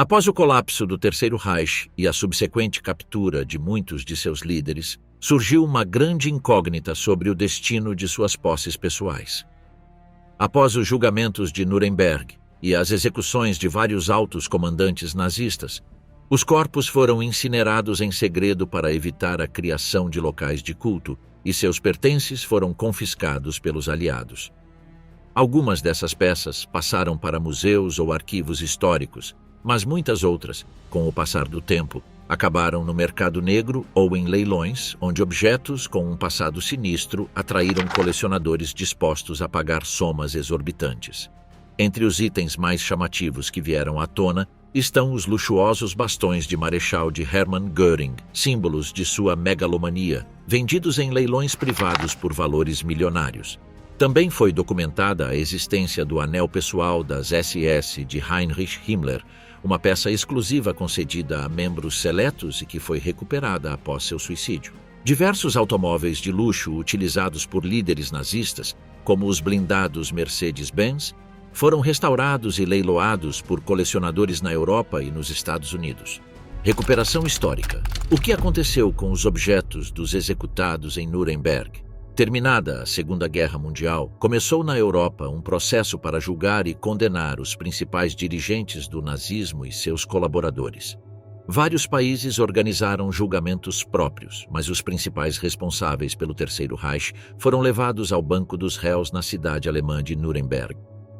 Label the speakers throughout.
Speaker 1: Após o colapso do Terceiro Reich e a subsequente captura de muitos de seus líderes, surgiu uma grande incógnita sobre o destino de suas posses pessoais. Após os julgamentos de Nuremberg e as execuções de vários altos comandantes nazistas, os corpos foram incinerados em segredo para evitar a criação de locais de culto e seus pertences foram confiscados pelos aliados. Algumas dessas peças passaram para museus ou arquivos históricos, mas muitas outras, com o passar do tempo, acabaram no mercado negro ou em leilões, onde objetos com um passado sinistro atraíram colecionadores dispostos a pagar somas exorbitantes. Entre os itens mais chamativos que vieram à tona estão os luxuosos bastões de Marechal de Hermann Göring, símbolos de sua megalomania, vendidos em leilões privados por valores milionários. Também foi documentada a existência do anel pessoal das SS de Heinrich Himmler, uma peça exclusiva concedida a membros seletos e que foi recuperada após seu suicídio. Diversos automóveis de luxo utilizados por líderes nazistas, como os blindados Mercedes-Benz, foram restaurados e leiloados por colecionadores na Europa e nos Estados Unidos. Recuperação histórica. O que aconteceu com os objetos dos executados em Nuremberg? Terminada a Segunda Guerra Mundial, começou na Europa um processo para julgar e condenar os principais dirigentes do nazismo e seus colaboradores. Vários países organizaram julgamentos próprios, mas os principais responsáveis pelo Terceiro Reich foram levados ao banco dos réus na cidade alemã de Nuremberg,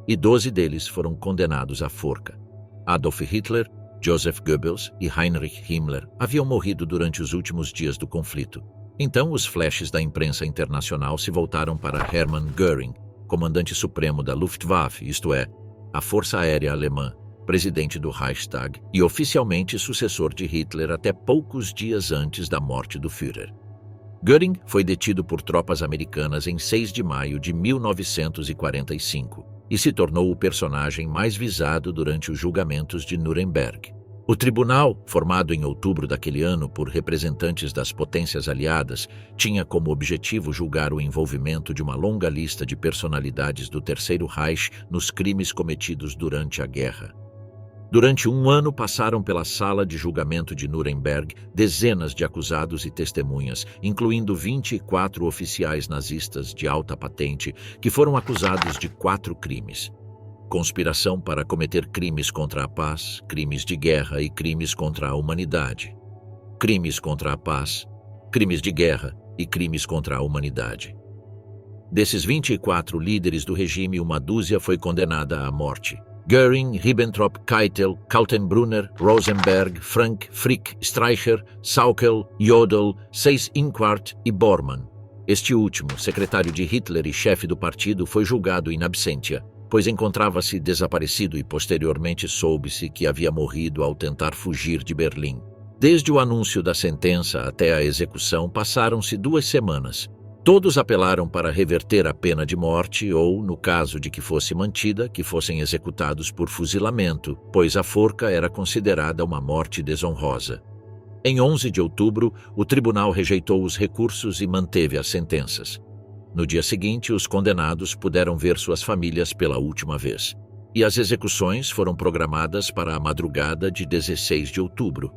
Speaker 1: e 12 deles foram condenados à forca. Adolf Hitler, Joseph Goebbels e Heinrich Himmler haviam morrido durante os últimos dias do conflito. Então, os flashes da imprensa internacional se voltaram para Hermann Göring, comandante supremo da Luftwaffe, isto é, a Força Aérea Alemã, presidente do Reichstag e oficialmente sucessor de Hitler até poucos dias antes da morte do Führer. Göring foi detido por tropas americanas em 6 de maio de 1945 e se tornou o personagem mais visado durante os julgamentos de Nuremberg. O tribunal, formado em outubro daquele ano por representantes das potências aliadas, tinha como objetivo julgar o envolvimento de uma longa lista de personalidades do Terceiro Reich nos crimes cometidos durante a guerra. Durante um ano passaram pela sala de julgamento de Nuremberg dezenas de acusados e testemunhas, incluindo 24 oficiais nazistas de alta patente que foram acusados de 4 crimes: conspiração para cometer crimes contra a paz, crimes de guerra e crimes contra a humanidade. Crimes contra a paz, crimes de guerra e crimes contra a humanidade. Desses 24 líderes do regime, uma dúzia foi condenada à morte: Göring, Ribbentrop, Keitel, Kaltenbrunner, Rosenberg, Frank, Frick, Streicher, Sauckel, Jodl, Seyss-Inquart e Bormann. Este último, secretário de Hitler e chefe do partido, foi julgado in absentia, pois encontrava-se desaparecido e posteriormente soube-se que havia morrido ao tentar fugir de Berlim. Desde o anúncio da sentença até a execução passaram-se 2 semanas. Todos apelaram para reverter a pena de morte ou, no caso de que fosse mantida, que fossem executados por fuzilamento, pois a forca era considerada uma morte desonrosa. Em 11 de outubro, o tribunal rejeitou os recursos e manteve as sentenças. No dia seguinte, os condenados puderam ver suas famílias pela última vez, e as execuções foram programadas para a madrugada de 16 de outubro.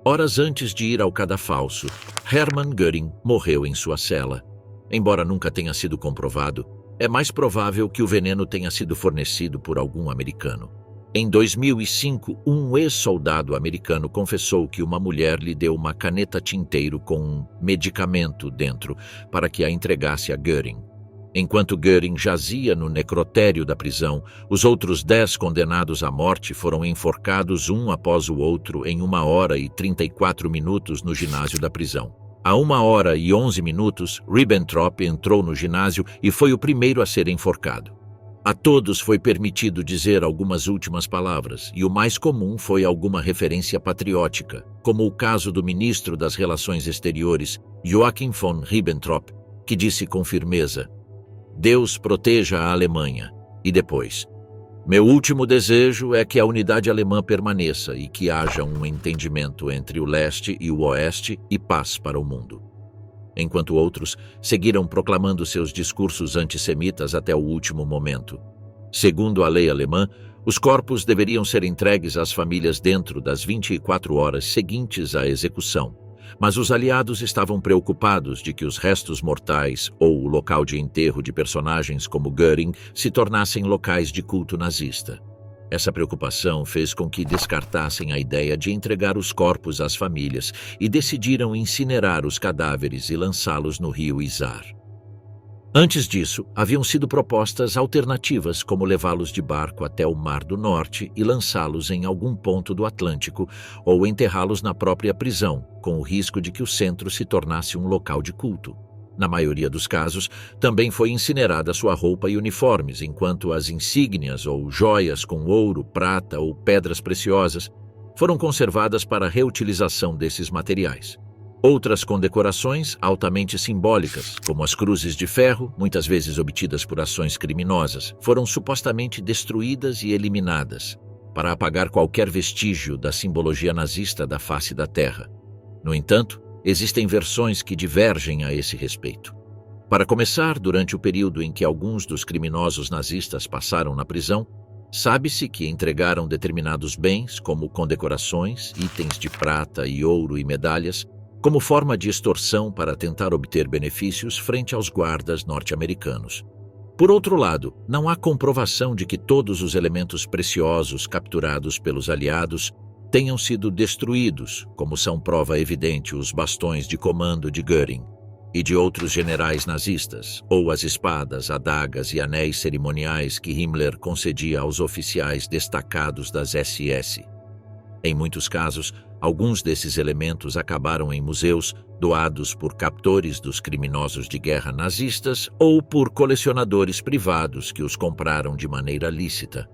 Speaker 1: Horas antes de ir ao cadafalso, Hermann Göring morreu em sua cela. Embora nunca tenha sido comprovado, é mais provável que o veneno tenha sido fornecido por algum americano. Em 2005, um ex-soldado americano confessou que uma mulher lhe deu uma caneta tinteiro com um medicamento dentro para que a entregasse a Göring. Enquanto Göring jazia no necrotério da prisão, os outros 10 condenados à morte foram enforcados um após o outro em 1 hora e 34 minutos no ginásio da prisão. A 1 hora e 11 minutos, Ribbentrop entrou no ginásio e foi o primeiro a ser enforcado. A todos foi permitido dizer algumas últimas palavras, e o mais comum foi alguma referência patriótica, como o caso do ministro das Relações Exteriores, Joachim von Ribbentrop, que disse com firmeza: "Deus proteja a Alemanha", e depois: "Meu último desejo é que a unidade alemã permaneça e que haja um entendimento entre o leste e o oeste e paz para o mundo." Enquanto outros seguiram proclamando seus discursos antissemitas até o último momento. Segundo a lei alemã, os corpos deveriam ser entregues às famílias dentro das 24 horas seguintes à execução, mas os aliados estavam preocupados de que os restos mortais ou o local de enterro de personagens como Göring se tornassem locais de culto nazista. Essa preocupação fez com que descartassem a ideia de entregar os corpos às famílias e decidiram incinerar os cadáveres e lançá-los no rio Isar. Antes disso, haviam sido propostas alternativas como levá-los de barco até o Mar do Norte e lançá-los em algum ponto do Atlântico ou enterrá-los na própria prisão, com o risco de que o centro se tornasse um local de culto. Na maioria dos casos, também foi incinerada sua roupa e uniformes, enquanto as insígnias ou joias com ouro, prata ou pedras preciosas foram conservadas para a reutilização desses materiais. Outras condecorações altamente simbólicas, como as cruzes de ferro, muitas vezes obtidas por ações criminosas, foram supostamente destruídas e eliminadas, para apagar qualquer vestígio da simbologia nazista da face da Terra. No entanto, existem versões que divergem a esse respeito. Para começar, durante o período em que alguns dos criminosos nazistas passaram na prisão, sabe-se que entregaram determinados bens, como condecorações, itens de prata e ouro e medalhas, como forma de extorsão para tentar obter benefícios frente aos guardas norte-americanos. Por outro lado, não há comprovação de que todos os elementos preciosos capturados pelos aliados tenham sido destruídos, como são prova evidente os bastões de comando de Göring e de outros generais nazistas, ou as espadas, adagas e anéis cerimoniais que Himmler concedia aos oficiais destacados das SS. Em muitos casos, alguns desses elementos acabaram em museus doados por captores dos criminosos de guerra nazistas ou por colecionadores privados que os compraram de maneira lícita.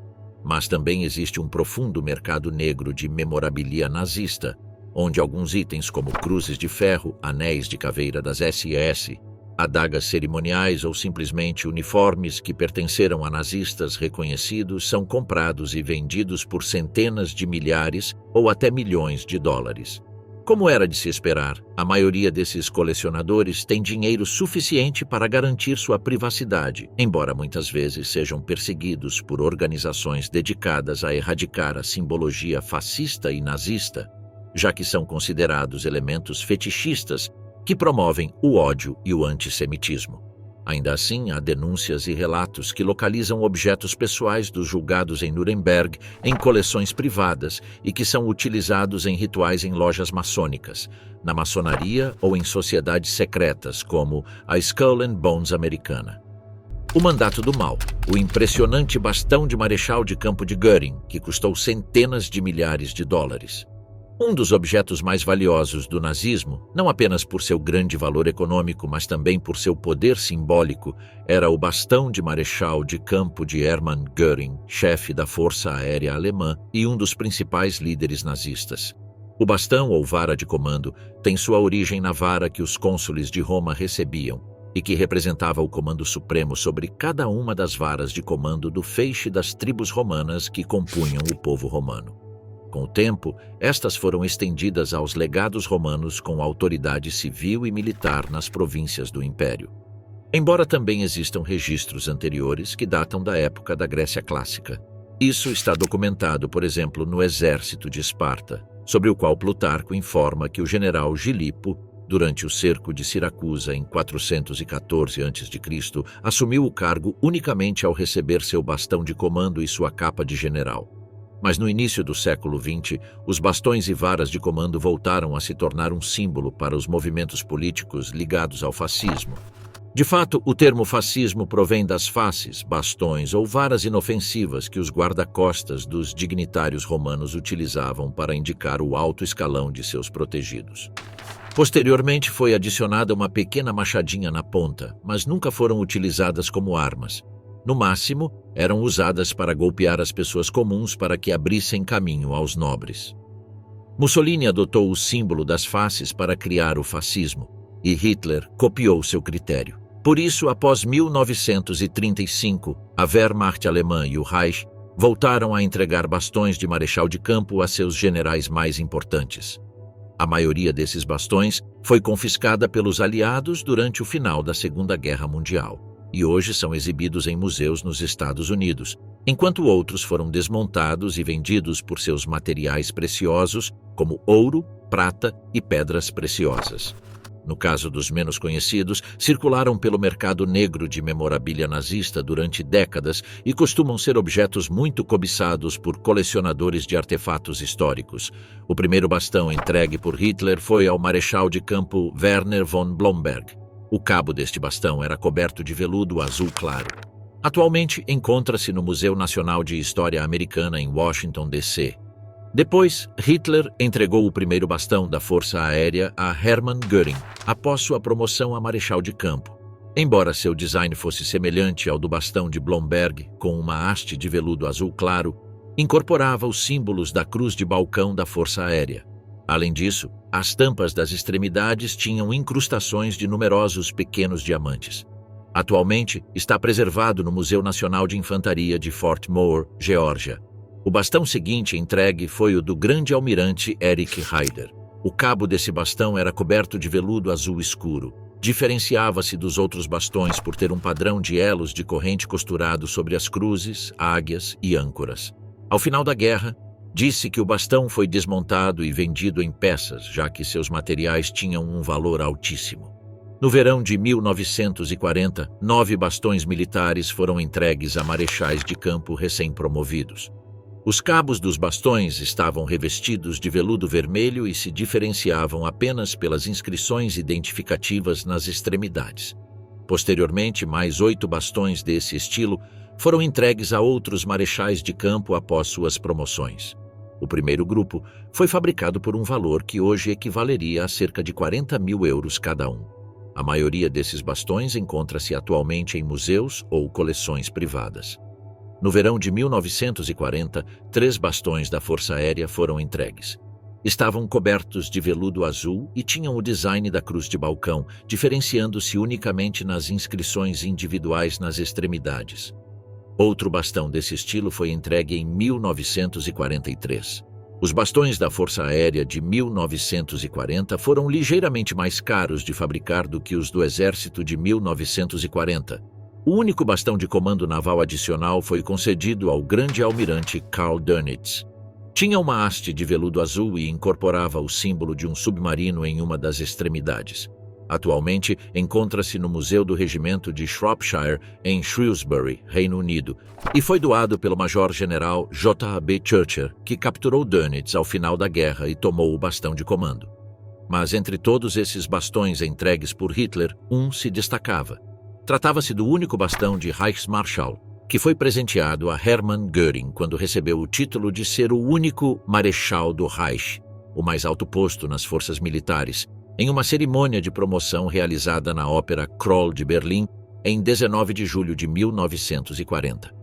Speaker 1: Mas também existe um profundo mercado negro de memorabilia nazista, onde alguns itens como cruzes de ferro, anéis de caveira das SS, adagas cerimoniais ou simplesmente uniformes que pertenceram a nazistas reconhecidos são comprados e vendidos por centenas de milhares ou até milhões de dólares. Como era de se esperar, a maioria desses colecionadores tem dinheiro suficiente para garantir sua privacidade, embora muitas vezes sejam perseguidos por organizações dedicadas a erradicar a simbologia fascista e nazista, já que são considerados elementos fetichistas que promovem o ódio e o antissemitismo. Ainda assim, há denúncias e relatos que localizam objetos pessoais dos julgados em Nuremberg em coleções privadas e que são utilizados em rituais em lojas maçônicas, na maçonaria ou em sociedades secretas, como a Skull and Bones americana. O Mandato do Mal, o impressionante bastão de marechal de campo de Göring, que custou centenas de milhares de dólares. Um dos objetos mais valiosos do nazismo, não apenas por seu grande valor econômico, mas também por seu poder simbólico, era o bastão de marechal de campo de Hermann Göring, chefe da Força Aérea Alemã e um dos principais líderes nazistas. O bastão ou vara de comando tem sua origem na vara que os cônsules de Roma recebiam e que representava o comando supremo sobre cada uma das varas de comando do feixe das tribos romanas que compunham o povo romano. Com o tempo, estas foram estendidas aos legados romanos com autoridade civil e militar nas províncias do Império. Embora também existam registros anteriores que datam da época da Grécia Clássica. Isso está documentado, por exemplo, no exército de Esparta, sobre o qual Plutarco informa que o general Gilipo, durante o cerco de Siracusa em 414 a.C., assumiu o cargo unicamente ao receber seu bastão de comando e sua capa de general. Mas no início do século XX, os bastões e varas de comando voltaram a se tornar um símbolo para os movimentos políticos ligados ao fascismo. De fato, o termo fascismo provém das faces, bastões ou varas inofensivas que os guarda-costas dos dignitários romanos utilizavam para indicar o alto escalão de seus protegidos. Posteriormente foi adicionada uma pequena machadinha na ponta, mas nunca foram utilizadas como armas. No máximo, eram usadas para golpear as pessoas comuns para que abrissem caminho aos nobres. Mussolini adotou o símbolo das faces para criar o fascismo, e Hitler copiou seu critério. Por isso, após 1935, a Wehrmacht alemã e o Reich voltaram a entregar bastões de marechal de campo a seus generais mais importantes. A maioria desses bastões foi confiscada pelos aliados durante o final da Segunda Guerra Mundial. e hoje são exibidos em museus nos Estados Unidos, enquanto outros foram desmontados e vendidos por seus materiais preciosos, como ouro, prata e pedras preciosas. No caso dos menos conhecidos, circularam pelo mercado negro de memorabilia nazista durante décadas e costumam ser objetos muito cobiçados por colecionadores de artefatos históricos. O primeiro bastão entregue por Hitler foi ao marechal de campo Werner von Blomberg. O cabo deste bastão era coberto de veludo azul claro. Atualmente encontra-se no Museu Nacional de História Americana em Washington, D.C. Depois, Hitler entregou o primeiro bastão da Força Aérea a Hermann Göring, após sua promoção a marechal de campo. Embora seu design fosse semelhante ao do bastão de Blomberg, com uma haste de veludo azul claro, incorporava os símbolos da cruz de balcão da Força Aérea. Além disso, as tampas das extremidades tinham incrustações de numerosos pequenos diamantes. Atualmente, está preservado no Museu Nacional de Infantaria de Fort Moore, Geórgia. O bastão seguinte entregue foi o do grande almirante Erich Heider. O cabo desse bastão era coberto de veludo azul escuro. Diferenciava-se dos outros bastões por ter um padrão de elos de corrente costurado sobre as cruzes, águias e âncoras. Ao final da guerra, disse que o bastão foi desmontado e vendido em peças, já que seus materiais tinham um valor altíssimo. No verão de 1940, 9 bastões militares foram entregues a marechais de campo recém-promovidos. Os cabos dos bastões estavam revestidos de veludo vermelho e se diferenciavam apenas pelas inscrições identificativas nas extremidades. Posteriormente, mais 8 bastões desse estilo foram entregues a outros marechais de campo após suas promoções. O primeiro grupo foi fabricado por um valor que hoje equivaleria a cerca de 40 mil euros cada um. A maioria desses bastões encontra-se atualmente em museus ou coleções privadas. No verão de 1940, 3 bastões da Força Aérea foram entregues. Estavam cobertos de veludo azul e tinham o design da cruz de balcão, diferenciando-se unicamente nas inscrições individuais nas extremidades. Outro bastão desse estilo foi entregue em 1943. Os bastões da Força Aérea de 1940 foram ligeiramente mais caros de fabricar do que os do Exército de 1940. O único bastão de comando naval adicional foi concedido ao grande almirante Karl Dönitz. Tinha uma haste de veludo azul e incorporava o símbolo de um submarino em uma das extremidades. Atualmente, encontra-se no Museu do Regimento de Shropshire, em Shrewsbury, Reino Unido, e foi doado pelo Major-General J.A.B. Churcher, que capturou Dönitz ao final da guerra e tomou o bastão de comando. Mas entre todos esses bastões entregues por Hitler, um se destacava. Tratava-se do único bastão de Reichsmarschall, que foi presenteado a Hermann Göring quando recebeu o título de ser o único Marechal do Reich, o mais alto posto nas forças militares, em uma cerimônia de promoção realizada na Ópera Kroll de Berlim em 19 de julho de 1940.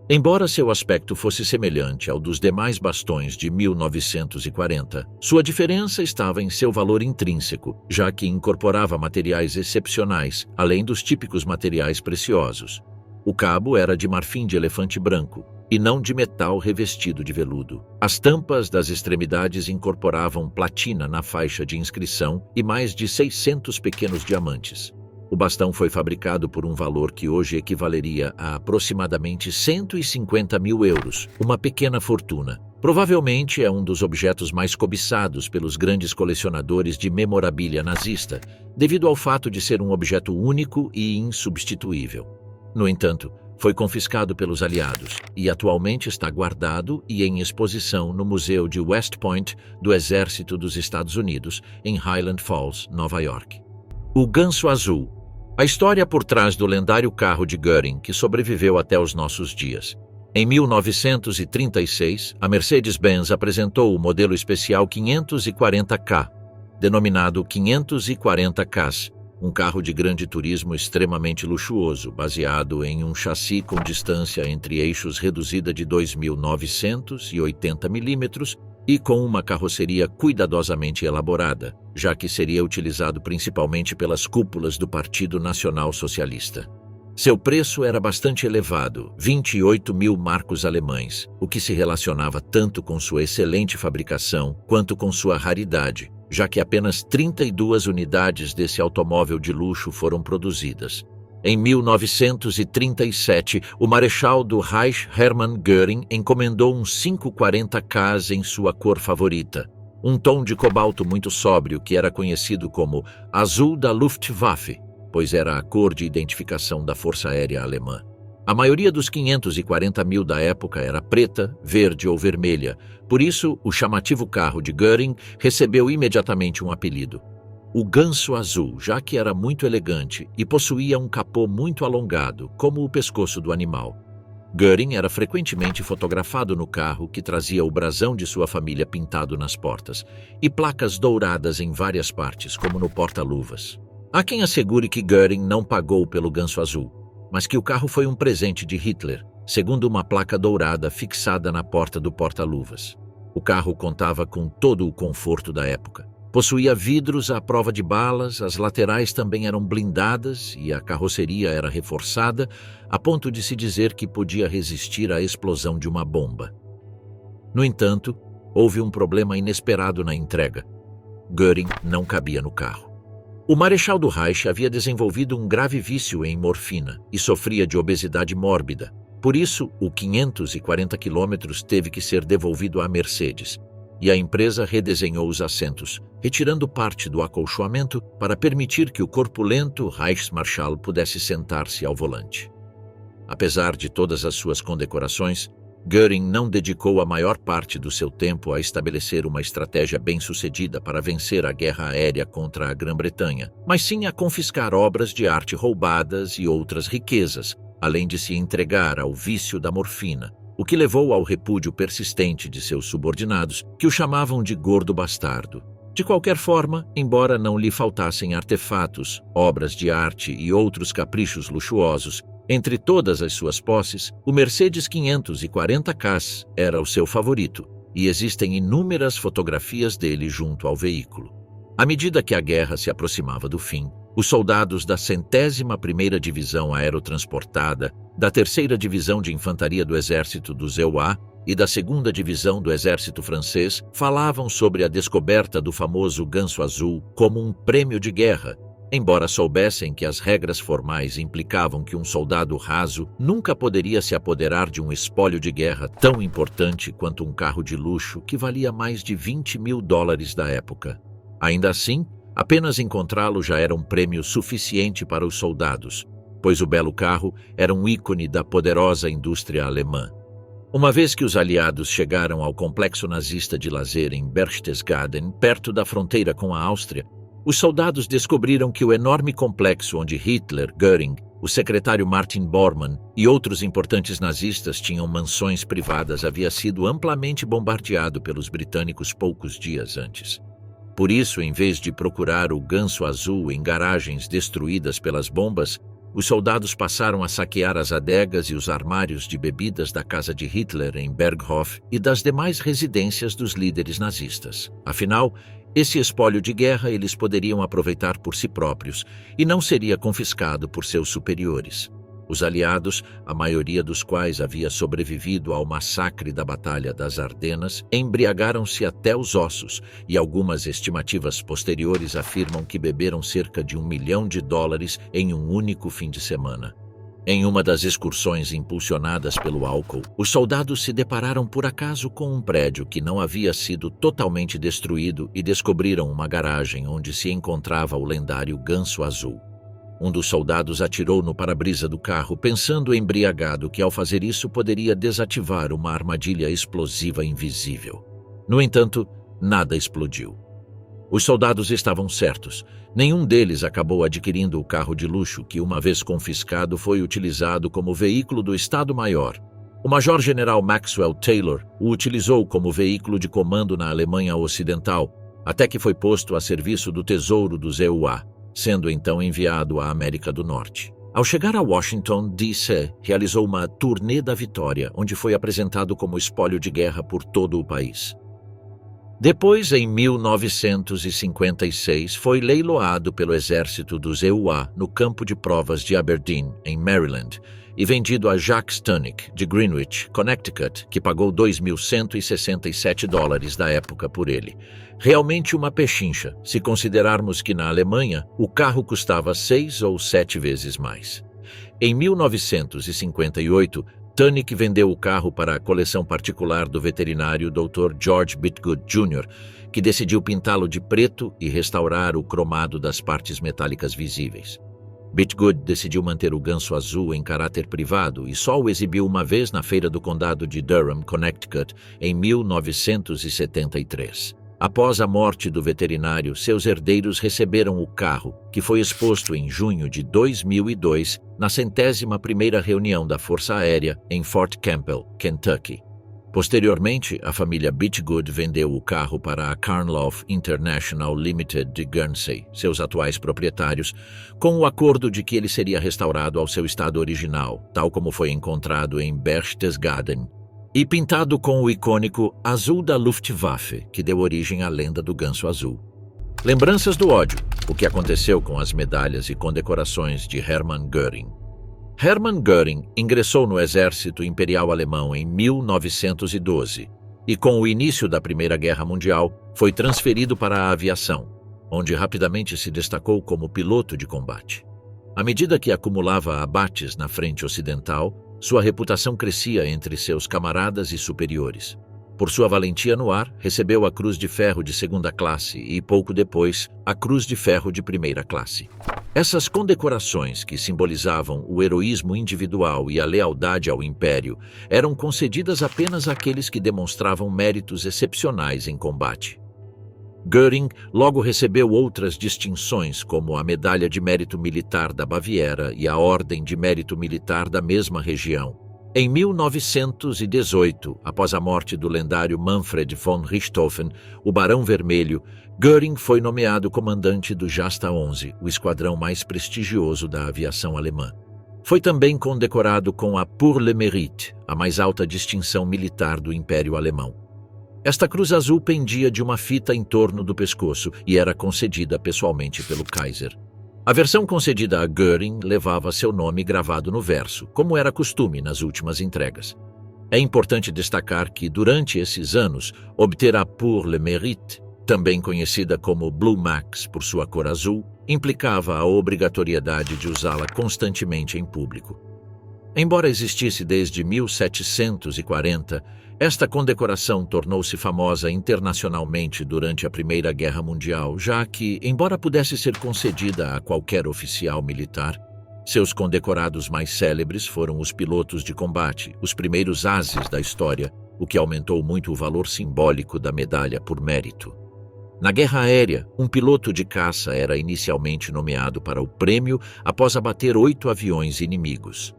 Speaker 1: Embora seu aspecto fosse semelhante ao dos demais bastões de 1940, sua diferença estava em seu valor intrínseco, já que incorporava materiais excepcionais, além dos típicos materiais preciosos. O cabo era de marfim de elefante branco, e não de metal revestido de veludo. As tampas das extremidades incorporavam platina na faixa de inscrição e mais de 600 pequenos diamantes. O bastão foi fabricado por um valor que hoje equivaleria a aproximadamente 150 mil euros, uma pequena fortuna. Provavelmente é um dos objetos mais cobiçados pelos grandes colecionadores de memorabilia nazista, devido ao fato de ser um objeto único e insubstituível. No entanto, foi confiscado pelos aliados e atualmente está guardado e em exposição no Museu de West Point do Exército dos Estados Unidos, em Highland Falls, Nova York. O Ganso Azul. A história por trás do lendário carro de Göring que sobreviveu até os nossos dias. Em 1936, a Mercedes-Benz apresentou o modelo especial 540K, denominado 540Ks, um carro de grande turismo extremamente luxuoso, baseado em um chassi com distância entre eixos reduzida de 2.980 milímetros e com uma carroceria cuidadosamente elaborada, já que seria utilizado principalmente pelas cúpulas do Partido Nacional Socialista. Seu preço era bastante elevado, 28 mil marcos alemães, o que se relacionava tanto com sua excelente fabricação quanto com sua raridade, já que apenas 32 unidades desse automóvel de luxo foram produzidas. Em 1937, o marechal do Reich Hermann Göring encomendou um 540K em sua cor favorita, um tom de cobalto muito sóbrio que era conhecido como azul da Luftwaffe, pois era a cor de identificação da Força Aérea Alemã. A maioria dos 540 mil da época era preta, verde ou vermelha, por isso o chamativo carro de Göring recebeu imediatamente um apelido: o Ganso Azul, já que era muito elegante e possuía um capô muito alongado, como o pescoço do animal. Göring era frequentemente fotografado no carro que trazia o brasão de sua família pintado nas portas e placas douradas em várias partes, como no porta-luvas. Há quem assegure que Göring não pagou pelo Ganso Azul, mas que o carro foi um presente de Hitler, segundo uma placa dourada fixada na porta do porta-luvas. O carro contava com todo o conforto da época. Possuía vidros à prova de balas, as laterais também eram blindadas e a carroceria era reforçada, a ponto de se dizer que podia resistir à explosão de uma bomba. No entanto, houve um problema inesperado na entrega. Göring não cabia no carro. O marechal do Reich havia desenvolvido um grave vício em morfina e sofria de obesidade mórbida. Por isso, o 540 quilômetros teve que ser devolvido à Mercedes, e a empresa redesenhou os assentos, retirando parte do acolchoamento para permitir que o corpulento Reichsmarschall pudesse sentar-se ao volante. Apesar de todas as suas condecorações, Göring não dedicou a maior parte do seu tempo a estabelecer uma estratégia bem-sucedida para vencer a guerra aérea contra a Grã-Bretanha, mas sim a confiscar obras de arte roubadas e outras riquezas, além de se entregar ao vício da morfina, o que levou ao repúdio persistente de seus subordinados, que o chamavam de gordo bastardo. De qualquer forma, embora não lhe faltassem artefatos, obras de arte e outros caprichos luxuosos, entre todas as suas posses, o Mercedes 540K era o seu favorito, e existem inúmeras fotografias dele junto ao veículo. À medida que a guerra se aproximava do fim, os soldados da 101ª Divisão Aerotransportada, da 3ª Divisão de Infantaria do Exército dos EUA e da 2ª Divisão do Exército Francês falavam sobre a descoberta do famoso Ganso Azul como um prêmio de guerra, embora soubessem que as regras formais implicavam que um soldado raso nunca poderia se apoderar de um espólio de guerra tão importante quanto um carro de luxo que valia mais de $20 mil da época. Ainda assim, apenas encontrá-lo já era um prêmio suficiente para os soldados, pois o belo carro era um ícone da poderosa indústria alemã. Uma vez que os aliados chegaram ao complexo nazista de lazer em Berchtesgaden, perto da fronteira com a Áustria, os soldados descobriram que o enorme complexo onde Hitler, Göring, o secretário Martin Bormann e outros importantes nazistas tinham mansões privadas havia sido amplamente bombardeado pelos britânicos poucos dias antes. Por isso, em vez de procurar o Ganso Azul em garagens destruídas pelas bombas, os soldados passaram a saquear as adegas e os armários de bebidas da casa de Hitler em Berghof e das demais residências dos líderes nazistas. Afinal, esse espólio de guerra eles poderiam aproveitar por si próprios e não seria confiscado por seus superiores. Os aliados, a maioria dos quais havia sobrevivido ao massacre da Batalha das Ardenas, embriagaram-se até os ossos e algumas estimativas posteriores afirmam que beberam cerca de $1 milhão em um único fim de semana. Em uma das excursões impulsionadas pelo álcool, os soldados se depararam por acaso com um prédio que não havia sido totalmente destruído e descobriram uma garagem onde se encontrava o lendário Ganso Azul. Um dos soldados atirou no para-brisa do carro, pensando embriagado que ao fazer isso poderia desativar uma armadilha explosiva invisível. No entanto, nada explodiu. Os soldados estavam certos. Nenhum deles acabou adquirindo o carro de luxo que, uma vez confiscado, foi utilizado como veículo do Estado-Maior. O Major-General Maxwell Taylor o utilizou como veículo de comando na Alemanha Ocidental, até que foi posto a serviço do Tesouro dos EUA, sendo então enviado à América do Norte. Ao chegar a Washington, D.C., realizou uma turnê da vitória, onde foi apresentado como espólio de guerra por todo o país. Depois, em 1956, foi leiloado pelo exército dos EUA no campo de provas de Aberdeen, em Maryland, e vendido a Jacques Tunney, de Greenwich, Connecticut, que pagou $2.167 da época por ele. Realmente uma pechincha, se considerarmos que na Alemanha o carro custava 6 ou 7 vezes mais. Em 1958, Tunney vendeu o carro para a coleção particular do veterinário Dr. George Bitgood Jr., que decidiu pintá-lo de preto e restaurar o cromado das partes metálicas visíveis. Bitgood decidiu manter o ganso azul em caráter privado e só o exibiu uma vez na Feira do Condado de Durham, Connecticut, em 1973. Após a morte do veterinário, seus herdeiros receberam o carro, que foi exposto em junho de 2002 na 101ª reunião da Força Aérea em Fort Campbell, Kentucky. Posteriormente, a família Bitgood vendeu o carro para a Carnlough International Limited de Guernsey, seus atuais proprietários, com o acordo de que ele seria restaurado ao seu estado original, tal como foi encontrado em Berchtesgaden, e pintado com o icônico azul da Luftwaffe, que deu origem à lenda do ganso azul. Lembranças do ódio, o que aconteceu com as medalhas e condecorações de Hermann Göring. Hermann Göring ingressou no Exército Imperial Alemão em 1912 e, com o início da Primeira Guerra Mundial, foi transferido para a aviação, onde rapidamente se destacou como piloto de combate. À medida que acumulava abates na frente ocidental, sua reputação crescia entre seus camaradas e superiores. Por sua valentia no ar, recebeu a Cruz de Ferro de segunda classe e, pouco depois, a Cruz de Ferro de primeira classe. Essas condecorações, que simbolizavam o heroísmo individual e a lealdade ao Império, eram concedidas apenas àqueles que demonstravam méritos excepcionais em combate. Göring logo recebeu outras distinções, como a Medalha de Mérito Militar da Baviera e a Ordem de Mérito Militar da mesma região. Em 1918, após a morte do lendário Manfred von Richthofen, o Barão Vermelho, Göring foi nomeado comandante do Jasta 11, o esquadrão mais prestigioso da aviação alemã. Foi também condecorado com a Pour le Mérite, a mais alta distinção militar do Império Alemão. Esta cruz azul pendia de uma fita em torno do pescoço e era concedida pessoalmente pelo Kaiser. A versão concedida a Göring levava seu nome gravado no verso, como era costume nas últimas entregas. É importante destacar que, durante esses anos, obter a Pour le Mérite, também conhecida como Blue Max por sua cor azul, implicava a obrigatoriedade de usá-la constantemente em público. Embora existisse desde 1740, esta condecoração tornou-se famosa internacionalmente durante a Primeira Guerra Mundial, já que, embora pudesse ser concedida a qualquer oficial militar, seus condecorados mais célebres foram os pilotos de combate, os primeiros ases da história, o que aumentou muito o valor simbólico da medalha por mérito. Na guerra aérea, um piloto de caça era inicialmente nomeado para o prêmio após abater 8 aviões inimigos.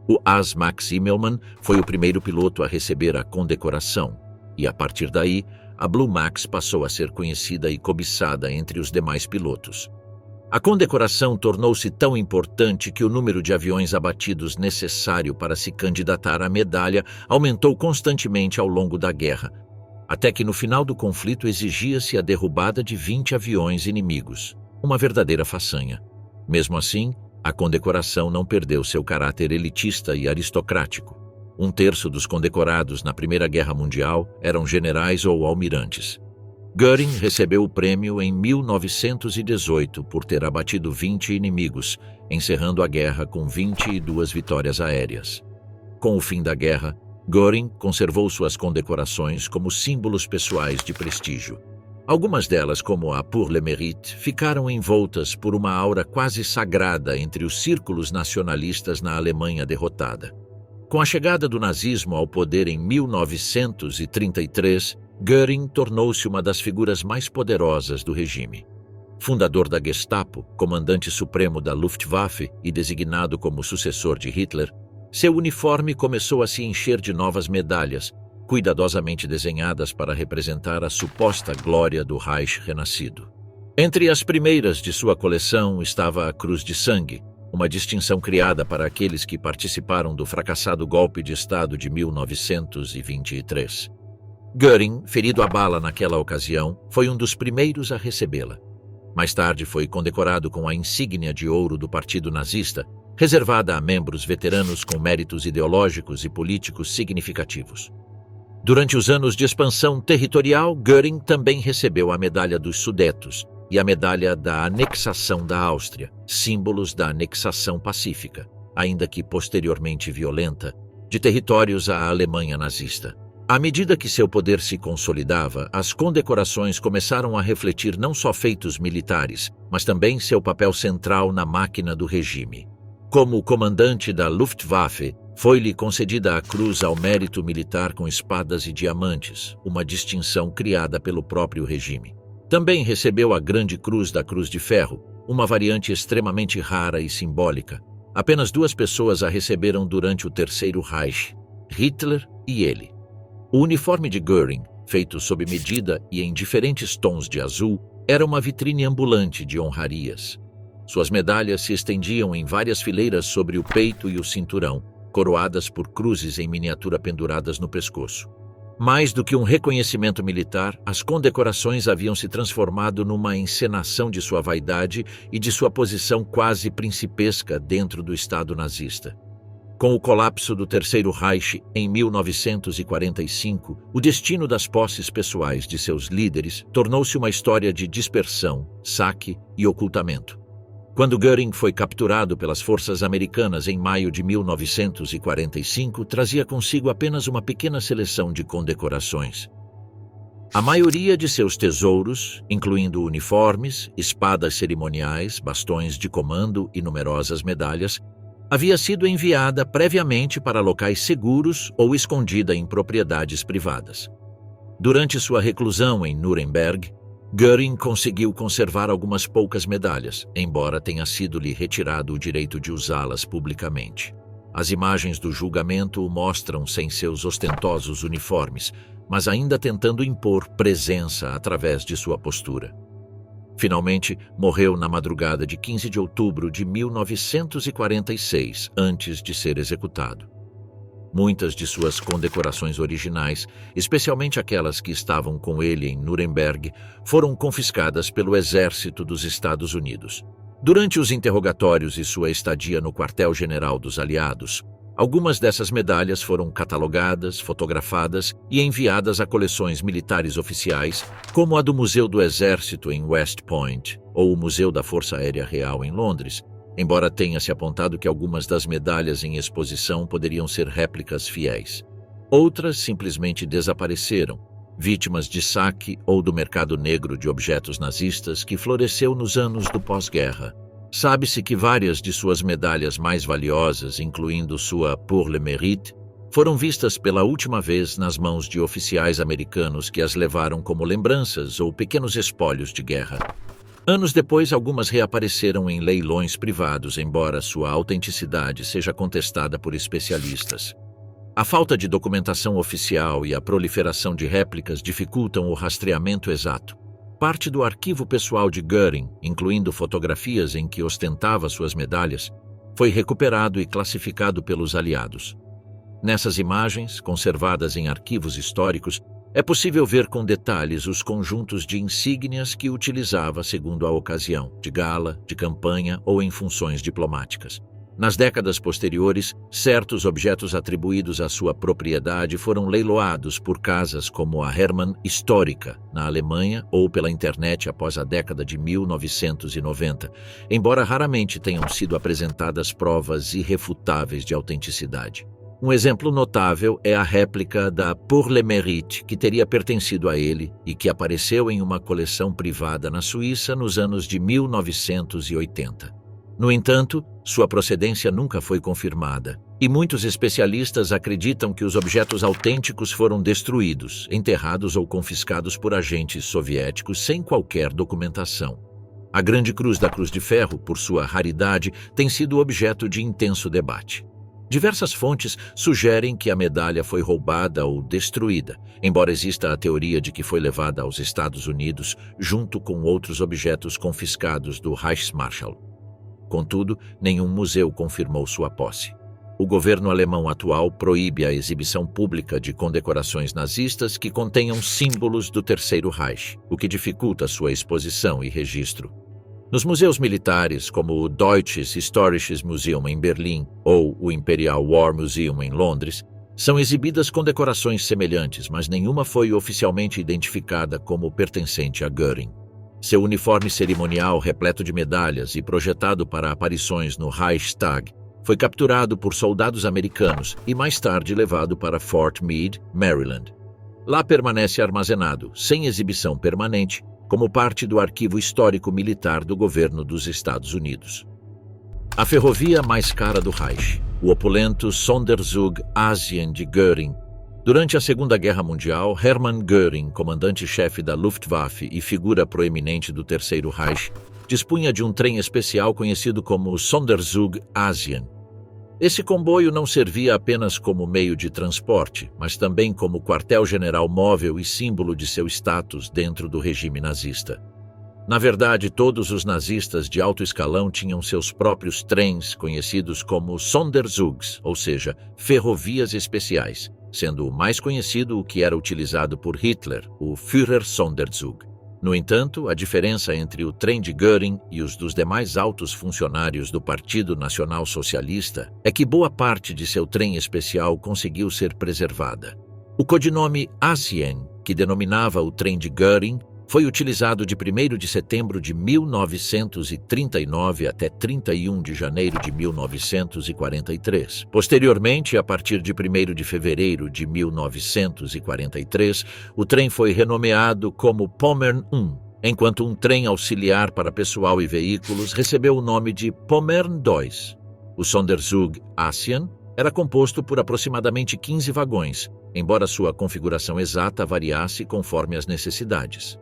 Speaker 1: O As Max Immelmann foi o primeiro piloto a receber a condecoração, e a partir daí, a Blue Max passou a ser conhecida e cobiçada entre os demais pilotos. A condecoração tornou-se tão importante que o número de aviões abatidos necessário para se candidatar à medalha aumentou constantemente ao longo da guerra, até que no final do conflito exigia-se a derrubada de 20 aviões inimigos, uma verdadeira façanha. Mesmo assim, a condecoração não perdeu seu caráter elitista e aristocrático. 1/3 dos condecorados na Primeira Guerra Mundial eram generais ou almirantes. Göring recebeu o prêmio em 1918 por ter abatido 20 inimigos, encerrando a guerra com 22 vitórias aéreas. Com o fim da guerra, Göring conservou suas condecorações como símbolos pessoais de prestígio. Algumas delas, como a Pour le Mérite, ficaram envoltas por uma aura quase sagrada entre os círculos nacionalistas na Alemanha derrotada. Com a chegada do nazismo ao poder em 1933, Göring tornou-se uma das figuras mais poderosas do regime. Fundador da Gestapo, comandante supremo da Luftwaffe e designado como sucessor de Hitler, seu uniforme começou a se encher de novas medalhas, cuidadosamente desenhadas para representar a suposta glória do Reich renascido. Entre as primeiras de sua coleção estava a Cruz de Sangue, uma distinção criada para aqueles que participaram do fracassado golpe de Estado de 1923. Göring, ferido a bala naquela ocasião, foi um dos primeiros a recebê-la. Mais tarde foi condecorado com a insígnia de ouro do Partido Nazista, reservada a membros veteranos com méritos ideológicos e políticos significativos. Durante os anos de expansão territorial, Göring também recebeu a Medalha dos Sudetos e a Medalha da Anexação da Áustria, símbolos da anexação pacífica. ainda que posteriormente violenta, de territórios à Alemanha nazista. À medida que seu poder se consolidava, as condecorações começaram a refletir não só feitos militares, mas também seu papel central na máquina do regime. Como comandante da Luftwaffe, foi-lhe concedida a Cruz ao Mérito Militar com espadas e diamantes, uma distinção criada pelo próprio regime. Também recebeu a Grande Cruz da Cruz de Ferro, uma variante extremamente rara e simbólica. Apenas 2 pessoas a receberam durante o Terceiro Reich, Hitler e ele. O uniforme de Göring, feito sob medida e em diferentes tons de azul, era uma vitrine ambulante de honrarias. Suas medalhas se estendiam em várias fileiras sobre o peito e o cinturão, coroadas por cruzes em miniatura penduradas no pescoço. Mais do que um reconhecimento militar, as condecorações haviam se transformado numa encenação de sua vaidade e de sua posição quase principesca dentro do Estado nazista. Com o colapso do Terceiro Reich em 1945, o destino das posses pessoais de seus líderes tornou-se uma história de dispersão, saque e ocultamento. Quando Göring foi capturado pelas forças americanas em maio de 1945, trazia consigo apenas uma pequena seleção de condecorações. A maioria de seus tesouros, incluindo uniformes, espadas cerimoniais, bastões de comando e numerosas medalhas, havia sido enviada previamente para locais seguros ou escondida em propriedades privadas. Durante sua reclusão em Nuremberg, Göring conseguiu conservar algumas poucas medalhas, embora tenha sido-lhe retirado o direito de usá-las publicamente. As imagens do julgamento o mostram sem seus ostentosos uniformes, mas ainda tentando impor presença através de sua postura. Finalmente, morreu na madrugada de 15 de outubro de 1946, antes de ser executado. Muitas de suas condecorações originais, especialmente aquelas que estavam com ele em Nuremberg, foram confiscadas pelo Exército dos Estados Unidos. Durante os interrogatórios e sua estadia no quartel-general dos Aliados, algumas dessas medalhas foram catalogadas, fotografadas e enviadas a coleções militares oficiais, como a do Museu do Exército em West Point ou o Museu da Força Aérea Real em Londres, embora tenha se apontado que algumas das medalhas em exposição poderiam ser réplicas fiéis. Outras simplesmente desapareceram, vítimas de saque ou do mercado negro de objetos nazistas que floresceu nos anos do pós-guerra. Sabe-se que várias de suas medalhas mais valiosas, incluindo sua Pour le Mérite, foram vistas pela última vez nas mãos de oficiais americanos que as levaram como lembranças ou pequenos espólios de guerra. Anos depois, algumas reapareceram em leilões privados, embora sua autenticidade seja contestada por especialistas. A falta de documentação oficial e a proliferação de réplicas dificultam o rastreamento exato. Parte do arquivo pessoal de Göring, incluindo fotografias em que ostentava suas medalhas, foi recuperado e classificado pelos aliados. Nessas imagens, conservadas em arquivos históricos, é possível ver com detalhes os conjuntos de insígnias que utilizava segundo a ocasião, de gala, de campanha ou em funções diplomáticas. Nas décadas posteriores, certos objetos atribuídos à sua propriedade foram leiloados por casas como a Hermann Histórica, na Alemanha, ou pela internet após a década de 1990, embora raramente tenham sido apresentadas provas irrefutáveis de autenticidade. Um exemplo notável é a réplica da Pour le Mérite, que teria pertencido a ele e que apareceu em uma coleção privada na Suíça nos anos de 1980. No entanto, sua procedência nunca foi confirmada, e muitos especialistas acreditam que os objetos autênticos foram destruídos, enterrados ou confiscados por agentes soviéticos sem qualquer documentação. A Grande Cruz da Cruz de Ferro, por sua raridade, tem sido objeto de intenso debate. Diversas fontes sugerem que a medalha foi roubada ou destruída, embora exista a teoria de que foi levada aos Estados Unidos junto com outros objetos confiscados do Reichsmarschall. Contudo, nenhum museu confirmou sua posse. O governo alemão atual proíbe a exibição pública de condecorações nazistas que contenham símbolos do Terceiro Reich, o que dificulta sua exposição e registro. Nos museus militares, como o Deutsches Historisches Museum em Berlim ou o Imperial War Museum em Londres, são exibidas condecorações semelhantes, mas nenhuma foi oficialmente identificada como pertencente a Göring. Seu uniforme cerimonial repleto de medalhas e projetado para aparições no Reichstag foi capturado por soldados americanos e mais tarde levado para Fort Meade, Maryland. Lá permanece armazenado, sem exibição permanente, como parte do arquivo histórico militar do governo dos Estados Unidos. A ferrovia mais cara do Reich, o opulento Sonderzug Asien de Göring. Durante a Segunda Guerra Mundial, Hermann Göring, comandante-chefe da Luftwaffe e figura proeminente do Terceiro Reich, dispunha de um trem especial conhecido como Sonderzug Asien. Esse comboio não servia apenas como meio de transporte, mas também como quartel-general móvel e símbolo de seu status dentro do regime nazista. Na verdade, todos os nazistas de alto escalão tinham seus próprios trens, conhecidos como Sonderzugs, ou seja, ferrovias especiais, sendo o mais conhecido o que era utilizado por Hitler, o Führer Sonderzug. No entanto, a diferença entre o trem de Göring e os dos demais altos funcionários do Partido Nacional Socialista é que boa parte de seu trem especial conseguiu ser preservada. O codinome Asien, que denominava o trem de Göring, foi utilizado de 1º de setembro de 1939 até 31 de janeiro de 1943. Posteriormente, a partir de 1º de fevereiro de 1943, o trem foi renomeado como Pommern 1, enquanto um trem auxiliar para pessoal e veículos recebeu o nome de Pommern 2. O Sonderzug Asien era composto por aproximadamente 15 vagões, embora sua configuração exata variasse conforme as necessidades.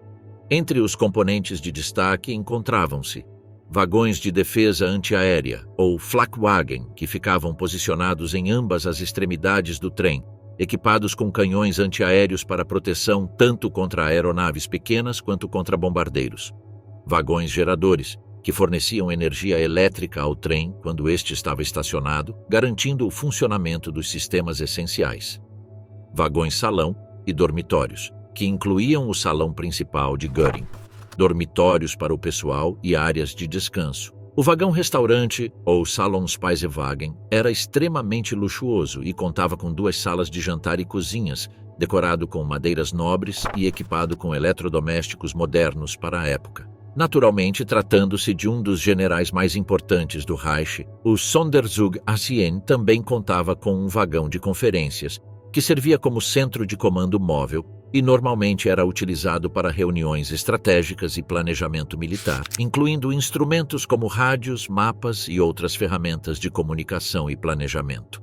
Speaker 1: Entre os componentes de destaque encontravam-se vagões de defesa antiaérea, ou Flakwagen, que ficavam posicionados em ambas as extremidades do trem, equipados com canhões antiaéreos para proteção tanto contra aeronaves pequenas quanto contra bombardeiros. Vagões geradores, que forneciam energia elétrica ao trem quando este estava estacionado, garantindo o funcionamento dos sistemas essenciais. Vagões-salão e dormitórios, que incluíam o salão principal de Göring, dormitórios para o pessoal e áreas de descanso. O vagão-restaurante, ou Salonspeisewagen, era extremamente luxuoso e contava com 2 salas de jantar e cozinhas, decorado com madeiras nobres e equipado com eletrodomésticos modernos para a época. Naturalmente, tratando-se de um dos generais mais importantes do Reich, o Sonderzug Asien também contava com um vagão de conferências, que servia como centro de comando móvel e normalmente era utilizado para reuniões estratégicas e planejamento militar, incluindo instrumentos como rádios, mapas e outras ferramentas de comunicação e planejamento.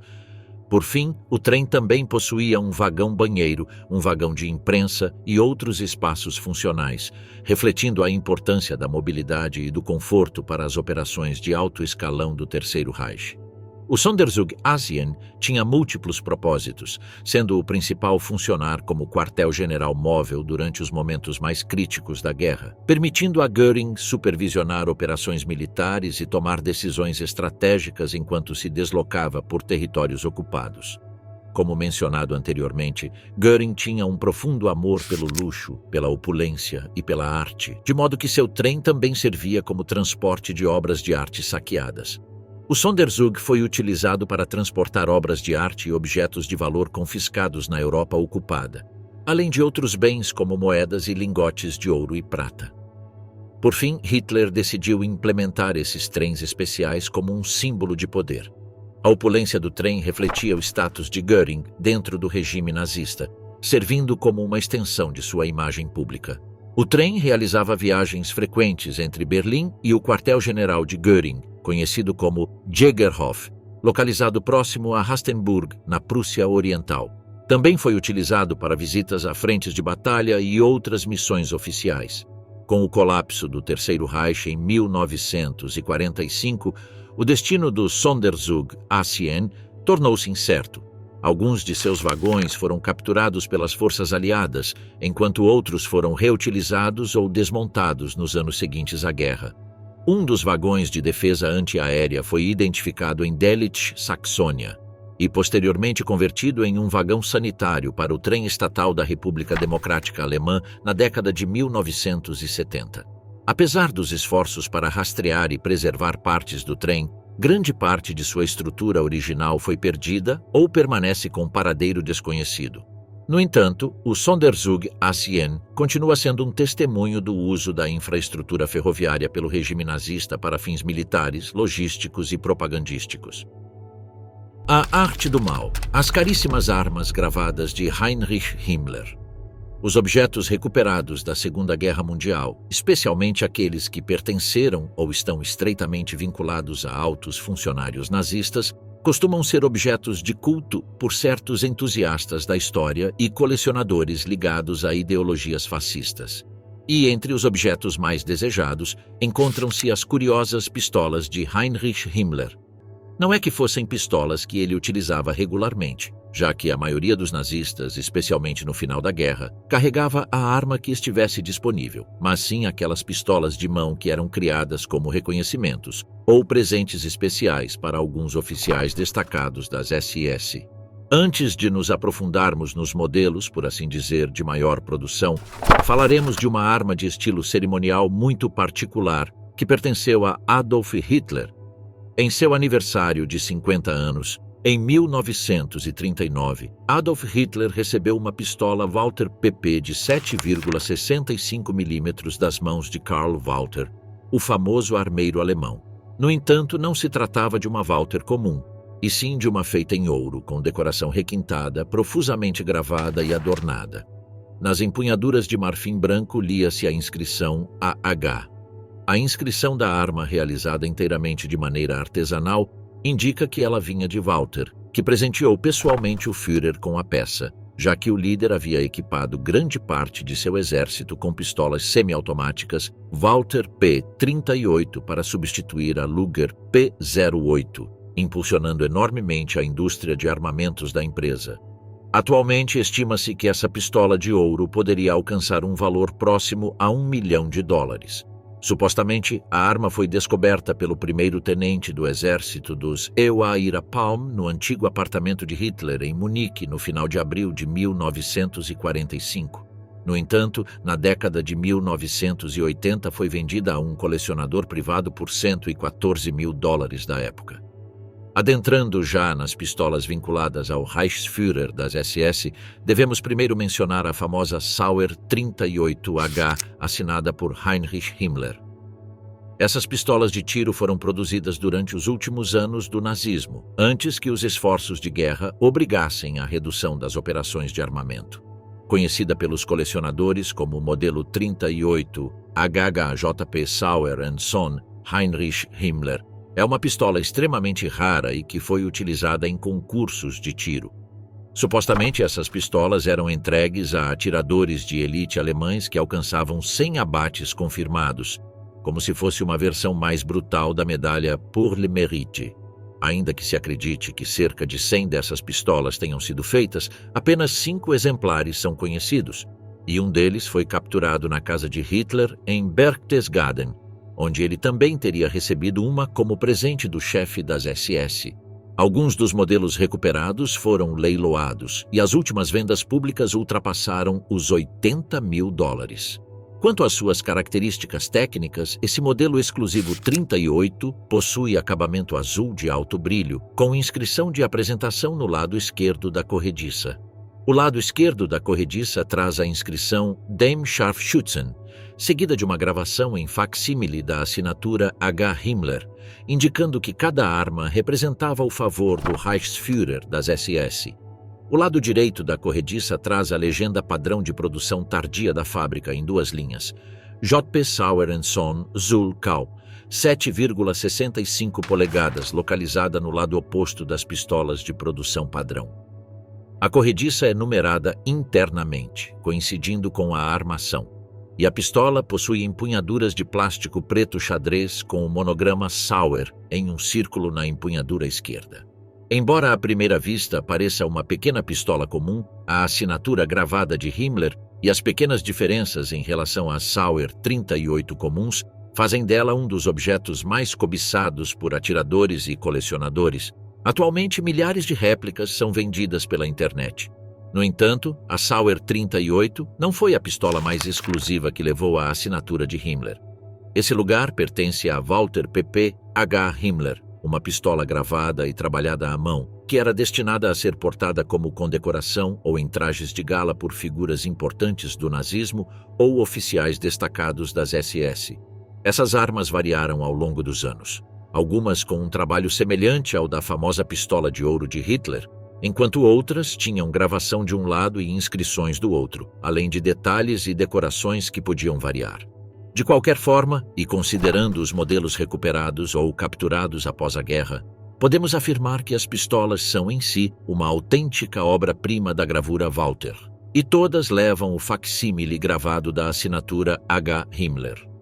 Speaker 1: Por fim, o trem também possuía um vagão-banheiro, um vagão de imprensa e outros espaços funcionais, refletindo a importância da mobilidade e do conforto para as operações de alto escalão do Terceiro Reich. O Sonderzug Asien tinha múltiplos propósitos, sendo o principal funcionar como quartel-general móvel durante os momentos mais críticos da guerra, permitindo a Göring supervisionar operações militares e tomar decisões estratégicas enquanto se deslocava por territórios ocupados. Como mencionado anteriormente, Göring tinha um profundo amor pelo luxo, pela opulência e pela arte, de modo que seu trem também servia como transporte de obras de arte saqueadas. O Sonderzug foi utilizado para transportar obras de arte e objetos de valor confiscados na Europa ocupada, além de outros bens como moedas e lingotes de ouro e prata. Por fim, Hitler decidiu implementar esses trens especiais como um símbolo de poder. A opulência do trem refletia o status de Göring dentro do regime nazista, servindo como uma extensão de sua imagem pública. O trem realizava viagens frequentes entre Berlim e o quartel-general de Göring, conhecido como Jägerhof, localizado próximo a Rastenburg, na Prússia Oriental. Também foi utilizado para visitas a frentes de batalha e outras missões oficiais. Com o colapso do Terceiro Reich em 1945, o destino do Sonderzug Asien tornou-se incerto. Alguns de seus vagões foram capturados pelas forças aliadas, enquanto outros foram reutilizados ou desmontados nos anos seguintes à guerra. Um dos vagões de defesa antiaérea foi identificado em Delitzsch, Saxônia, e posteriormente convertido em um vagão sanitário para o trem estatal da República Democrática Alemã na década de 1970. Apesar dos esforços para rastrear e preservar partes do trem, grande parte de sua estrutura original foi perdida ou permanece com paradeiro desconhecido. No entanto, o Sonderzug Asien continua sendo um testemunho do uso da infraestrutura ferroviária pelo regime nazista para fins militares, logísticos e propagandísticos. A arte do mal. As caríssimas armas gravadas de Heinrich Himmler. Os objetos recuperados da Segunda Guerra Mundial, especialmente aqueles que pertenceram ou estão estreitamente vinculados a altos funcionários nazistas, costumam ser objetos de culto por certos entusiastas da história e colecionadores ligados a ideologias fascistas. E entre os objetos mais desejados encontram-se as curiosas pistolas de Heinrich Himmler. Não é que fossem pistolas que ele utilizava regularmente, já que a maioria dos nazistas, especialmente no final da guerra, carregava a arma que estivesse disponível, mas sim aquelas pistolas de mão que eram criadas como reconhecimentos ou presentes especiais para alguns oficiais destacados das SS. Antes de nos aprofundarmos nos modelos, por assim dizer, de maior produção, falaremos de uma arma de estilo cerimonial muito particular que pertenceu a Adolf Hitler. Em seu aniversário de 50 anos, em 1939, Adolf Hitler recebeu uma pistola Walther PP de 7,65 mm das mãos de Karl Walter, o famoso armeiro alemão. No entanto, não se tratava de uma Walther comum, e sim de uma feita em ouro, com decoração requintada, profusamente gravada e adornada. Nas empunhaduras de marfim branco lia-se a inscrição AH. A inscrição da arma, realizada inteiramente de maneira artesanal, indica que ela vinha de Walter, que presenteou pessoalmente o Führer com a peça, já que o líder havia equipado grande parte de seu exército com pistolas semiautomáticas Walther P-38 para substituir a Luger P-08, impulsionando enormemente a indústria de armamentos da empresa. Atualmente, estima-se que essa pistola de ouro poderia alcançar um valor próximo a $1 milhão. Supostamente, a arma foi descoberta pelo primeiro-tenente do exército dos Ewaira Palm no antigo apartamento de Hitler em Munique no final de abril de 1945. No entanto, na década de 1980 foi vendida a um colecionador privado por $114 mil da época. Adentrando já nas pistolas vinculadas ao Reichsführer das SS, devemos primeiro mencionar a famosa Sauer 38H, assinada por Heinrich Himmler. Essas pistolas de tiro foram produzidas durante os últimos anos do nazismo, antes que os esforços de guerra obrigassem a redução das operações de armamento. Conhecida pelos colecionadores como o modelo 38 HHJP Sauer & Son Heinrich Himmler, é uma pistola extremamente rara e que foi utilizada em concursos de tiro. Supostamente, essas pistolas eram entregues a atiradores de elite alemães que alcançavam 100 abates confirmados, como se fosse uma versão mais brutal da medalha Pour le Mérite. Ainda que se acredite que cerca de 100 dessas pistolas tenham sido feitas, apenas 5 exemplares são conhecidos, e um deles foi capturado na casa de Hitler em Berchtesgaden, onde ele também teria recebido uma como presente do chefe das SS. Alguns dos modelos recuperados foram leiloados e as últimas vendas públicas ultrapassaram os $80 mil. Quanto às suas características técnicas, esse modelo exclusivo 38 possui acabamento azul de alto brilho, com inscrição de apresentação no lado esquerdo da corrediça. O lado esquerdo da corrediça traz a inscrição Dem Scharfschützen, seguida de uma gravação em facsímile da assinatura H. Himmler, indicando que cada arma representava o favor do Reichsführer das SS. O lado direito da corrediça traz a legenda padrão de produção tardia da fábrica em 2 linhas, JP Sauer & Son Zulkau, 7,65 polegadas, localizada no lado oposto das pistolas de produção padrão. A corrediça é numerada internamente, coincidindo com a armação, e a pistola possui empunhaduras de plástico preto xadrez com o monograma Sauer em um círculo na empunhadura esquerda. Embora à primeira vista pareça uma pequena pistola comum, a assinatura gravada de Himmler e as pequenas diferenças em relação às Sauer 38 comuns fazem dela um dos objetos mais cobiçados por atiradores e colecionadores. Atualmente, milhares de réplicas são vendidas pela internet. No entanto, a Sauer 38 não foi a pistola mais exclusiva que levou à assinatura de Himmler. Esse lugar pertence a Walther PP H. Himmler, uma pistola gravada e trabalhada à mão, que era destinada a ser portada como condecoração ou em trajes de gala por figuras importantes do nazismo ou oficiais destacados das SS. Essas armas variaram ao longo dos anos. algumas com um trabalho semelhante ao da famosa pistola de ouro de Hitler, enquanto outras tinham gravação de um lado e inscrições do outro, além de detalhes e decorações que podiam variar. De qualquer forma, e considerando os modelos recuperados ou capturados após a guerra, podemos afirmar que as pistolas são em si uma autêntica obra-prima da gravura Walther, e todas levam o facsímile gravado da assinatura H. Himmler.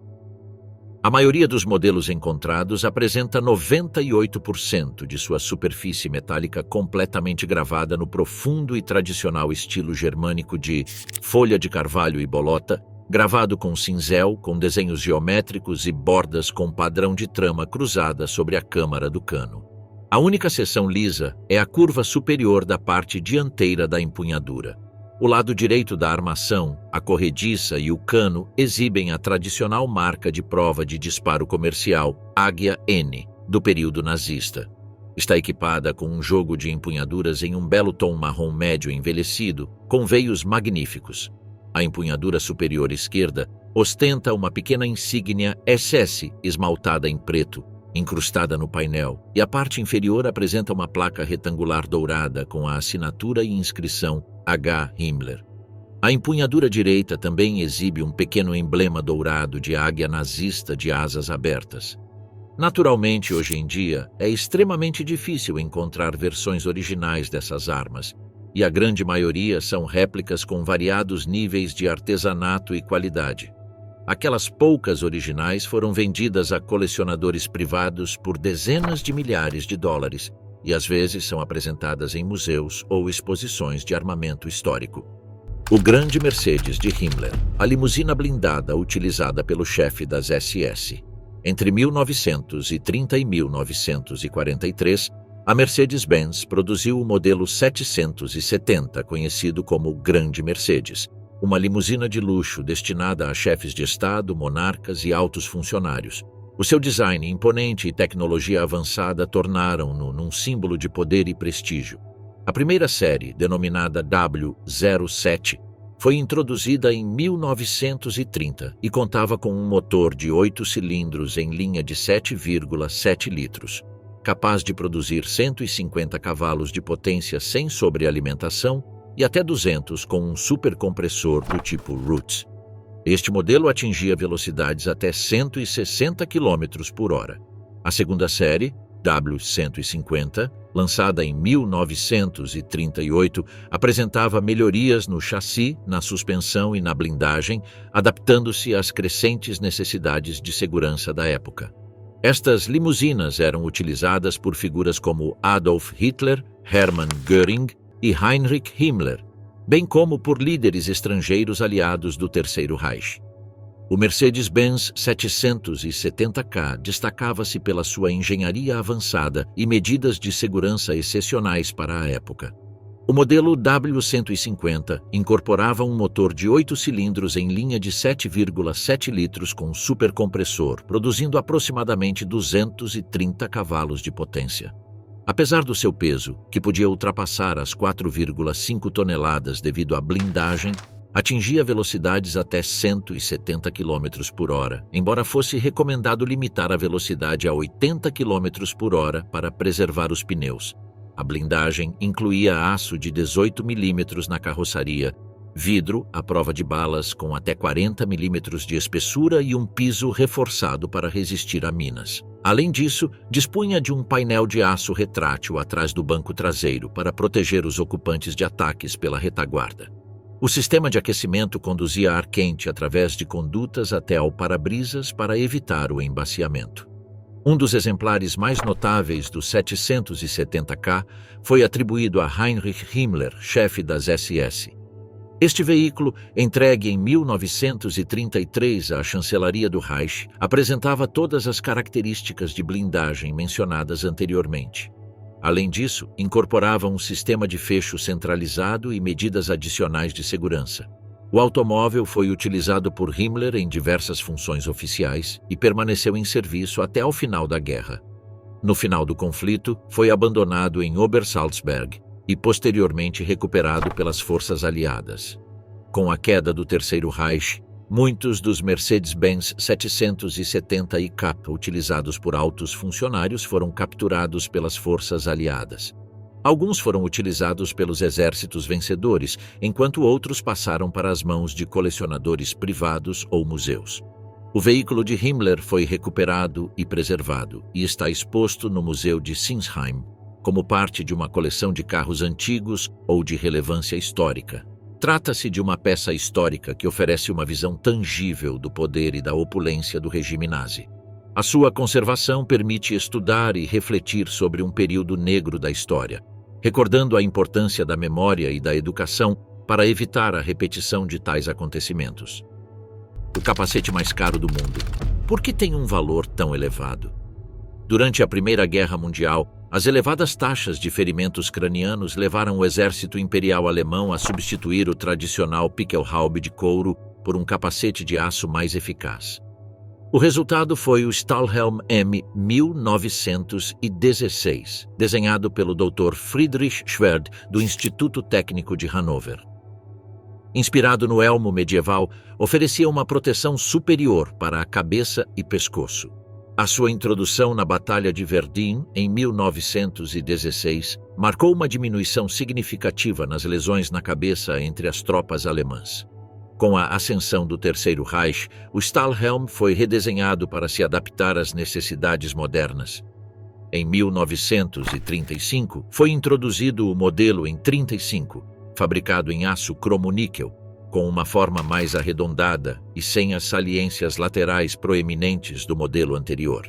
Speaker 1: A maioria dos modelos encontrados apresenta 98% de sua superfície metálica completamente gravada no profundo e tradicional estilo germânico de folha de carvalho e bolota, gravado com cinzel, com desenhos geométricos e bordas com padrão de trama cruzada sobre a câmara do cano. A única seção lisa é a curva superior da parte dianteira da empunhadura. O lado direito da armação, a corrediça e o cano exibem a tradicional marca de prova de disparo comercial Águia N, do período nazista. Está equipada com um jogo de empunhaduras em um belo tom marrom médio envelhecido, com veios magníficos. A empunhadura superior esquerda ostenta uma pequena insígnia SS esmaltada em preto, incrustada no painel, e a parte inferior apresenta uma placa retangular dourada com a assinatura e inscrição H. Himmler. A empunhadura direita também exibe um pequeno emblema dourado de águia nazista de asas abertas. Naturalmente, hoje em dia, é extremamente difícil encontrar versões originais dessas armas, e a grande maioria são réplicas com variados níveis de artesanato e qualidade. Aquelas poucas originais foram vendidas a colecionadores privados por dezenas de milhares de dólares e às vezes são apresentadas em museus ou exposições de armamento histórico. O grande Mercedes de Himmler, a limusina blindada utilizada pelo chefe das SS. Entre 1930 e 1943, a Mercedes-Benz produziu o modelo 770, conhecido como Grande Mercedes, uma limusina de luxo destinada a chefes de Estado, monarcas e altos funcionários. O seu design imponente e tecnologia avançada tornaram-no num símbolo de poder e prestígio. A primeira série, denominada W07, foi introduzida em 1930 e contava com um motor de 8 cilindros em linha de 7,7 litros, capaz de produzir 150 cavalos de potência sem sobrealimentação e até 200 com um supercompressor do tipo Roots. Este modelo atingia velocidades até 160 km por hora. A segunda série, W150, lançada em 1938, apresentava melhorias no chassi, na suspensão e na blindagem, adaptando-se às crescentes necessidades de segurança da época. Estas limusinas eram utilizadas por figuras como Adolf Hitler, Hermann Göring e Heinrich Himmler, bem como por líderes estrangeiros aliados do Terceiro Reich. O Mercedes-Benz 770K destacava-se pela sua engenharia avançada e medidas de segurança excepcionais para a época. O modelo W150 incorporava um motor de 8 cilindros em linha de 7,7 litros com supercompressor, produzindo aproximadamente 230 cavalos de potência. Apesar do seu peso, que podia ultrapassar as 4,5 toneladas devido à blindagem, atingia velocidades até 170 km por hora, embora fosse recomendado limitar a velocidade a 80 km por hora para preservar os pneus. A blindagem incluía aço de 18 mm na carroçaria, vidro à prova de balas com até 40 mm de espessura e um piso reforçado para resistir a minas. Além disso, dispunha de um painel de aço retrátil atrás do banco traseiro para proteger os ocupantes de ataques pela retaguarda. O sistema de aquecimento conduzia ar quente através de condutas até ao para-brisas para evitar o embaciamento. Um dos exemplares mais notáveis do 770K foi atribuído a Heinrich Himmler, chefe das SS. Este veículo, entregue em 1933 à chancelaria do Reich, apresentava todas as características de blindagem mencionadas anteriormente. Além disso, incorporava um sistema de fecho centralizado e medidas adicionais de segurança. O automóvel foi utilizado por Himmler em diversas funções oficiais e permaneceu em serviço até ao final da guerra. No final do conflito, foi abandonado em Obersalzberg e posteriormente recuperado pelas forças aliadas. Com a queda do Terceiro Reich, Muitos dos Mercedes-Benz 770 utilizados por altos funcionários foram capturados pelas forças aliadas. Alguns foram utilizados pelos exércitos vencedores, enquanto outros passaram para as mãos de colecionadores privados ou museus. O veículo de Himmler foi recuperado e preservado e está exposto no Museu de Sinsheim, como parte de uma coleção de carros antigos ou de relevância histórica. Trata-se de uma peça histórica que oferece uma visão tangível do poder e da opulência do regime nazi. A sua conservação permite estudar e refletir sobre um período negro da história, recordando a importância da memória e da educação para evitar a repetição de tais acontecimentos. O capacete mais caro do mundo. Por que tem um valor tão elevado? Durante a Primeira Guerra Mundial, as elevadas taxas de ferimentos cranianos levaram o exército imperial alemão a substituir o tradicional Pickelhaube de couro por um capacete de aço mais eficaz. O resultado foi o Stahlhelm M 1916, desenhado pelo Dr. Friedrich Schwerd, do Instituto Técnico de Hannover. Inspirado no elmo medieval, oferecia uma proteção superior para a cabeça e pescoço. A sua introdução na Batalha de Verdun, em 1916, marcou uma diminuição significativa nas lesões na cabeça entre as tropas alemãs. Com a ascensão do Terceiro Reich, o Stahlhelm foi redesenhado para se adaptar às necessidades modernas. Em 1935, foi introduzido o modelo em 35, fabricado em aço cromo-níquel, com uma forma mais arredondada e sem as saliências laterais proeminentes do modelo anterior.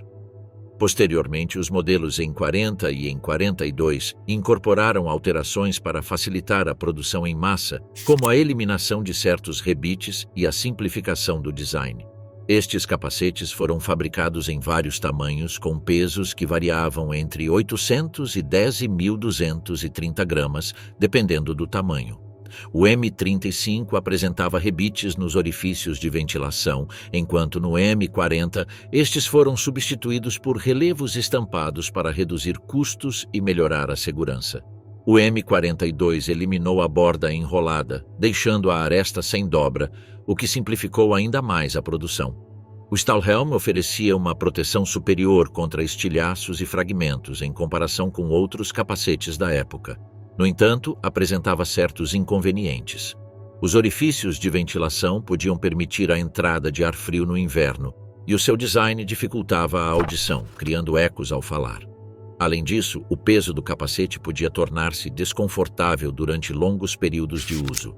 Speaker 1: Posteriormente, os modelos em 40 e em 42 incorporaram alterações para facilitar a produção em massa, como a eliminação de certos rebites e a simplificação do design. Estes capacetes foram fabricados em vários tamanhos, com pesos que variavam entre 810 e 1.230 gramas, dependendo do tamanho. O M35 apresentava rebites nos orifícios de ventilação, enquanto no M40 estes foram substituídos por relevos estampados para reduzir custos e melhorar a segurança. O M42 eliminou a borda enrolada, deixando a aresta sem dobra, o que simplificou ainda mais a produção. O Stahlhelm oferecia uma proteção superior contra estilhaços e fragmentos em comparação com outros capacetes da época. No entanto, apresentava certos inconvenientes. Os orifícios de ventilação podiam permitir a entrada de ar frio no inverno, e o seu design dificultava a audição, criando ecos ao falar. Além disso, o peso do capacete podia tornar-se desconfortável durante longos períodos de uso.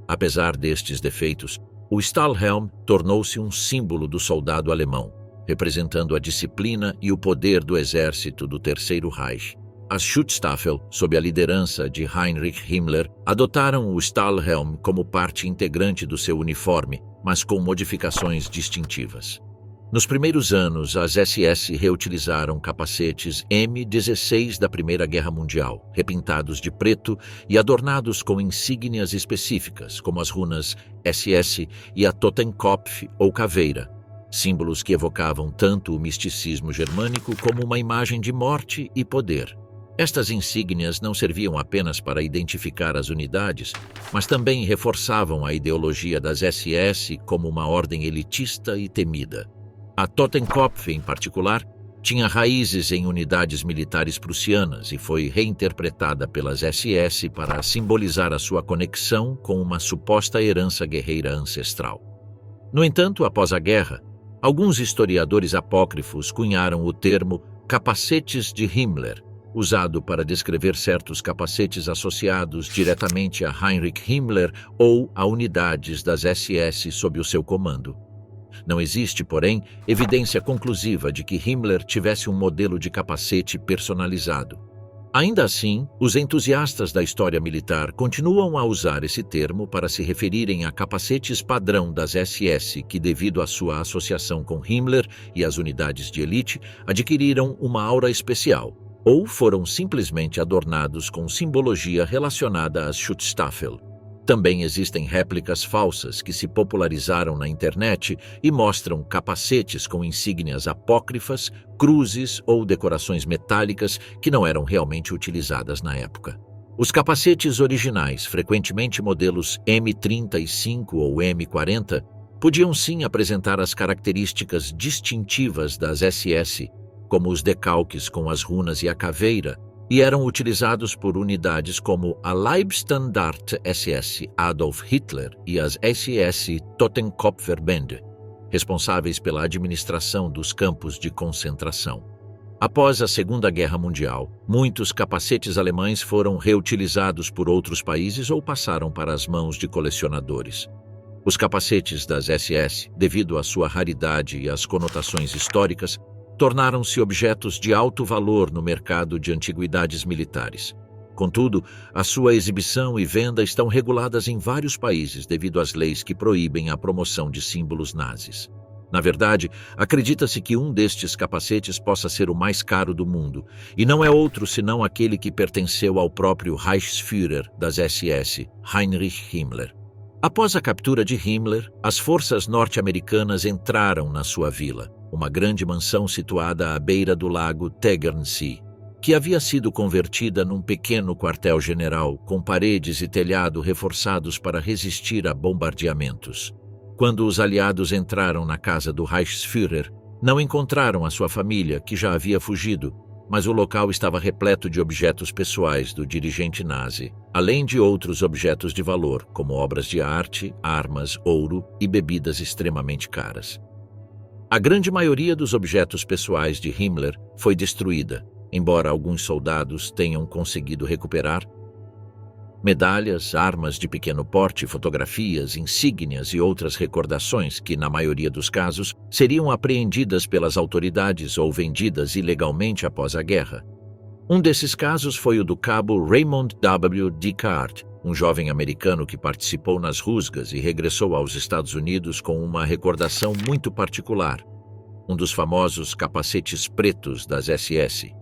Speaker 1: Apesar destes defeitos, o Stahlhelm tornou-se um símbolo do soldado alemão, representando a disciplina e o poder do exército do Terceiro Reich. As Schutzstaffel, sob a liderança de Heinrich Himmler, adotaram o Stahlhelm como parte integrante do seu uniforme, mas com modificações distintivas. Nos primeiros anos, as SS reutilizaram capacetes M16 da Primeira Guerra Mundial, repintados de preto e adornados com insígnias específicas, como as runas SS e a Totenkopf ou caveira, símbolos que evocavam tanto o misticismo germânico como uma imagem de morte e poder. Estas insígnias não serviam apenas para identificar as unidades, mas também reforçavam a ideologia das SS como uma ordem elitista e temida. A Totenkopf, em particular, tinha raízes em unidades militares prussianas e foi reinterpretada pelas SS para simbolizar a sua conexão com uma suposta herança guerreira ancestral. No entanto, após a guerra, alguns historiadores apócrifos cunharam o termo capacetes de Himmler, usado para descrever certos capacetes associados diretamente a Heinrich Himmler ou a unidades das SS sob o seu comando. Não existe, porém, evidência conclusiva de que Himmler tivesse um modelo de capacete personalizado. Ainda assim, os entusiastas da história militar continuam a usar esse termo para se referirem a capacetes padrão das SS que, devido à sua associação com Himmler e as unidades de elite, adquiriram uma aura especial, ou foram simplesmente adornados com simbologia relacionada às Schutzstaffel. Também existem réplicas falsas que se popularizaram na internet e mostram capacetes com insígnias apócrifas, cruzes ou decorações metálicas que não eram realmente utilizadas na época. Os capacetes originais, frequentemente modelos M35 ou M40, podiam sim apresentar as características distintivas das SS, como os decalques com as runas e a caveira, e eram utilizados por unidades como a Leibstandarte SS Adolf Hitler e as SS Totenkopfverbände, responsáveis pela administração dos campos de concentração. Após a Segunda Guerra Mundial, muitos capacetes alemães foram reutilizados por outros países ou passaram para as mãos de colecionadores. Os capacetes das SS, devido à sua raridade e às conotações históricas, tornaram-se objetos de alto valor no mercado de antiguidades militares. Contudo, a sua exibição e venda estão reguladas em vários países devido às leis que proíbem a promoção de símbolos nazis. Na verdade, acredita-se que um destes capacetes possa ser o mais caro do mundo, e não é outro senão aquele que pertenceu ao próprio Reichsführer das SS, Heinrich Himmler. Após a captura de Himmler, as forças norte-americanas entraram na sua vila, uma grande mansão situada à beira do lago Tegernsee, que havia sido convertida num pequeno quartel-general com paredes e telhado reforçados para resistir a bombardeamentos. Quando os aliados entraram na casa do Reichsführer, não encontraram a sua família, que já havia fugido, mas o local estava repleto de objetos pessoais do dirigente nazi, além de outros objetos de valor, como obras de arte, armas, ouro e bebidas extremamente caras. A grande maioria dos objetos pessoais de Himmler foi destruída, embora alguns soldados tenham conseguido recuperar medalhas, armas de pequeno porte, fotografias, insígnias e outras recordações que, na maioria dos casos, seriam apreendidas pelas autoridades ou vendidas ilegalmente após a guerra. Um desses casos foi o do cabo Raymond W. Dicard, um jovem americano que participou nas rusgas e regressou aos Estados Unidos com uma recordação muito particular, um dos famosos capacetes pretos das SS.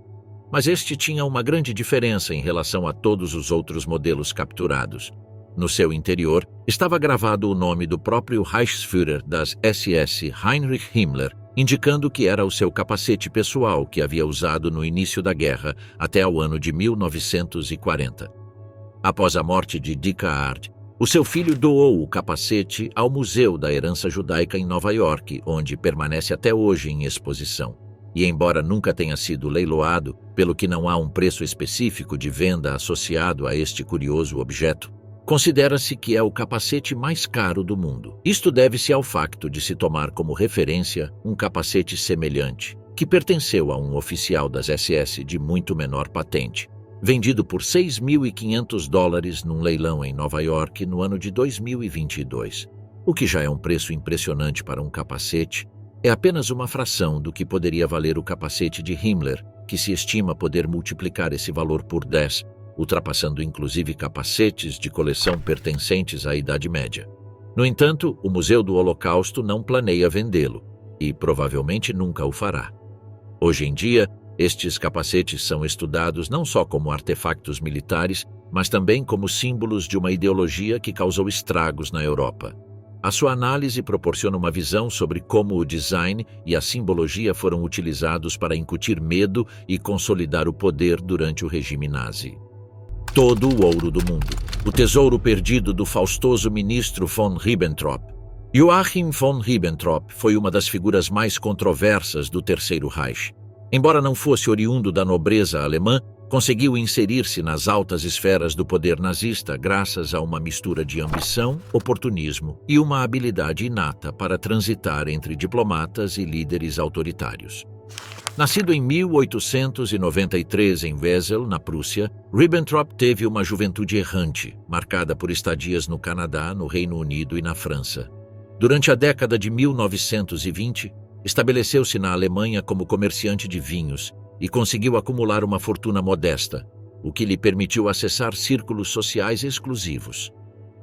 Speaker 1: Mas este tinha uma grande diferença em relação a todos os outros modelos capturados. No seu interior estava gravado o nome do próprio Reichsführer das SS, Heinrich Himmler, indicando que era o seu capacete pessoal que havia usado no início da guerra até ao ano de 1940. Após a morte de Dicard, o seu filho doou o capacete ao Museu da Herança Judaica em Nova York, onde permanece até hoje em exposição. E embora nunca tenha sido leiloado, pelo que não há um preço específico de venda associado a este curioso objeto, considera-se que é o capacete mais caro do mundo. Isto deve-se ao facto de se tomar como referência um capacete semelhante, que pertenceu a um oficial das SS de muito menor patente, vendido por $6.500 num leilão em Nova York no ano de 2022. O que já é um preço impressionante para um capacete, é apenas uma fração do que poderia valer o capacete de Himmler, que se estima poder multiplicar esse valor por 10, ultrapassando inclusive capacetes de coleção pertencentes à Idade Média. No entanto, o Museu do Holocausto não planeia vendê-lo, e provavelmente nunca o fará. Hoje em dia, estes capacetes são estudados não só como artefactos militares, mas também como símbolos de uma ideologia que causou estragos na Europa. A sua análise proporciona uma visão sobre como o design e a simbologia foram utilizados para incutir medo e consolidar o poder durante o regime nazi. Todo o ouro do mundo. O tesouro perdido do faustoso ministro von Ribbentrop. Joachim von Ribbentrop foi uma das figuras mais controversas do Terceiro Reich. Embora não fosse oriundo da nobreza alemã, conseguiu inserir-se nas altas esferas do poder nazista graças a uma mistura de ambição, oportunismo e uma habilidade inata para transitar entre diplomatas e líderes autoritários. Nascido em 1893 em Wesel, na Prússia, Ribbentrop teve uma juventude errante, marcada por estadias no Canadá, no Reino Unido e na França. Durante a década de 1920, estabeleceu-se na Alemanha como comerciante de vinhos e conseguiu acumular uma fortuna modesta, o que lhe permitiu acessar círculos sociais exclusivos.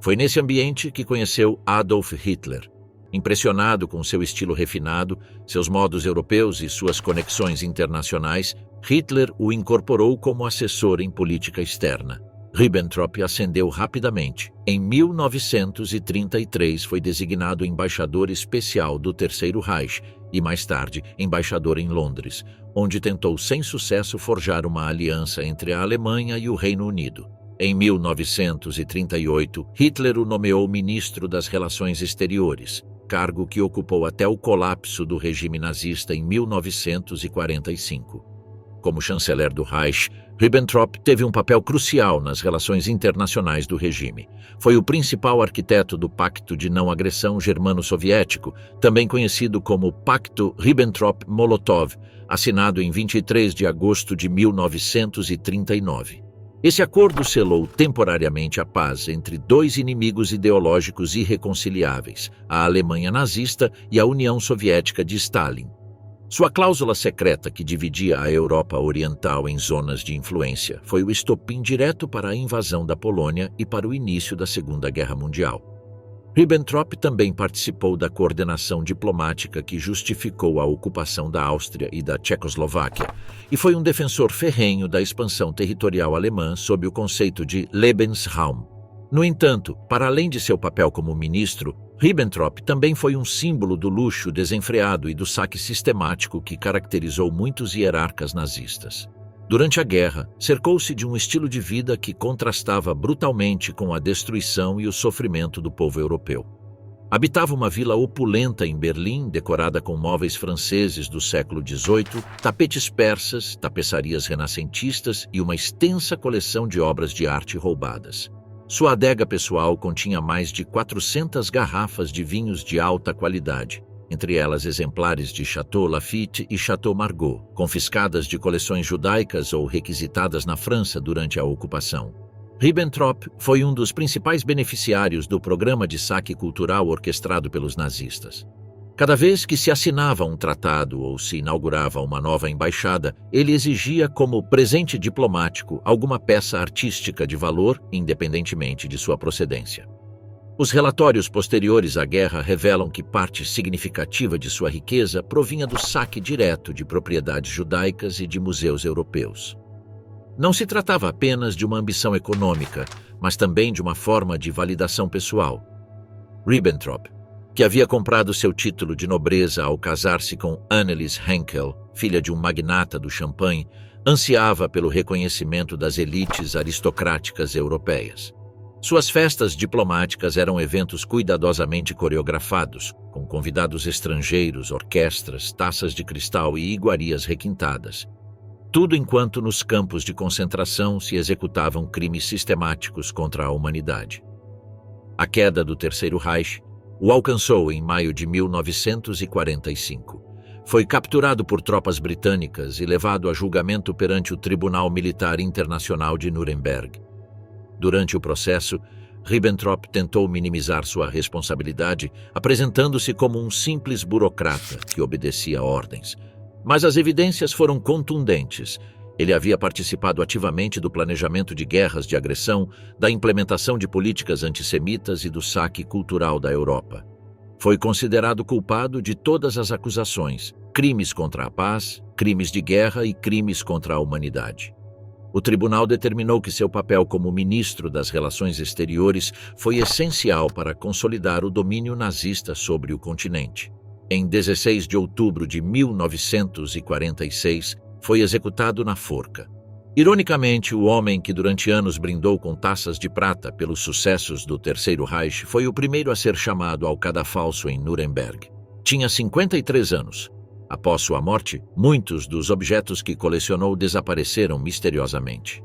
Speaker 1: Foi nesse ambiente que conheceu Adolf Hitler. Impressionado com seu estilo refinado, seus modos europeus e suas conexões internacionais, Hitler o incorporou como assessor em política externa. Ribbentrop ascendeu rapidamente. Em 1933 foi designado embaixador especial do Terceiro Reich e, mais tarde, embaixador em Londres, onde tentou sem sucesso forjar uma aliança entre a Alemanha e o Reino Unido. Em 1938, Hitler o nomeou ministro das Relações Exteriores. cargo que ocupou até o colapso do regime nazista em 1945. Como chanceler do Reich, Ribbentrop teve um papel crucial nas relações internacionais do regime. Foi o principal arquiteto do Pacto de Não Agressão Germano-Soviético, também conhecido como Pacto Ribbentrop-Molotov, assinado em 23 de agosto de 1939. Esse acordo selou temporariamente a paz entre dois inimigos ideológicos irreconciliáveis, a Alemanha nazista e a União Soviética de Stalin. Sua cláusula secreta, que dividia a Europa Oriental em zonas de influência, foi o estopim direto para a invasão da Polônia e para o início da Segunda Guerra Mundial. Ribbentrop também participou da coordenação diplomática que justificou a ocupação da Áustria e da Tchecoslováquia, e foi um defensor ferrenho da expansão territorial alemã sob o conceito de Lebensraum. No entanto, para além de seu papel como ministro, Ribbentrop também foi um símbolo do luxo desenfreado e do saque sistemático que caracterizou muitos hierarcas nazistas. Durante a guerra, cercou-se de um estilo de vida que contrastava brutalmente com a destruição e o sofrimento do povo europeu. Habitava uma vila opulenta em Berlim, decorada com móveis franceses do século XVIII, tapetes persas, tapeçarias renascentistas e uma extensa coleção de obras de arte roubadas. Sua adega pessoal continha mais de 400 garrafas de vinhos de alta qualidade, entre elas exemplares de Chateau Lafite e Chateau Margaux, confiscadas de coleções judaicas ou requisitadas na França durante a ocupação. Ribbentrop foi um dos principais beneficiários do programa de saque cultural orquestrado pelos nazistas. Cada vez que se assinava um tratado ou se inaugurava uma nova embaixada, ele exigia como presente diplomático alguma peça artística de valor, independentemente de sua procedência. Os relatórios posteriores à guerra revelam que parte significativa de sua riqueza provinha do saque direto de propriedades judaicas e de museus europeus. Não se tratava apenas de uma ambição econômica, mas também de uma forma de validação pessoal. Ribbentrop, que havia comprado seu título de nobreza ao casar-se com Annelies Henkel, filha de um magnata do champanhe, ansiava pelo reconhecimento das elites aristocráticas europeias. Suas festas diplomáticas eram eventos cuidadosamente coreografados, com convidados estrangeiros, orquestras, taças de cristal e iguarias requintadas. Tudo enquanto nos campos de concentração se executavam crimes sistemáticos contra a humanidade. A queda do Terceiro Reich o alcançou em maio de 1945. Foi capturado por tropas britânicas e levado a julgamento perante o Tribunal Militar Internacional de Nuremberg. Durante o processo, Ribbentrop tentou minimizar sua responsabilidade, apresentando-se como um simples burocrata que obedecia ordens. Mas as evidências foram contundentes. Ele havia participado ativamente do planejamento de guerras de agressão, da implementação de políticas antissemitas e do saque cultural da Europa. Foi considerado culpado de todas as acusações, crimes contra a paz, crimes de guerra e crimes contra a humanidade. O tribunal determinou que seu papel como ministro das Relações Exteriores foi essencial para consolidar o domínio nazista sobre o continente. Em 16 de outubro de 1946, foi executado na forca. Ironicamente, o homem que durante anos brindou com taças de prata pelos sucessos do Terceiro Reich foi o primeiro a ser chamado ao cadafalso em Nuremberg. Tinha 53 anos. Após sua morte, muitos dos objetos que colecionou desapareceram misteriosamente.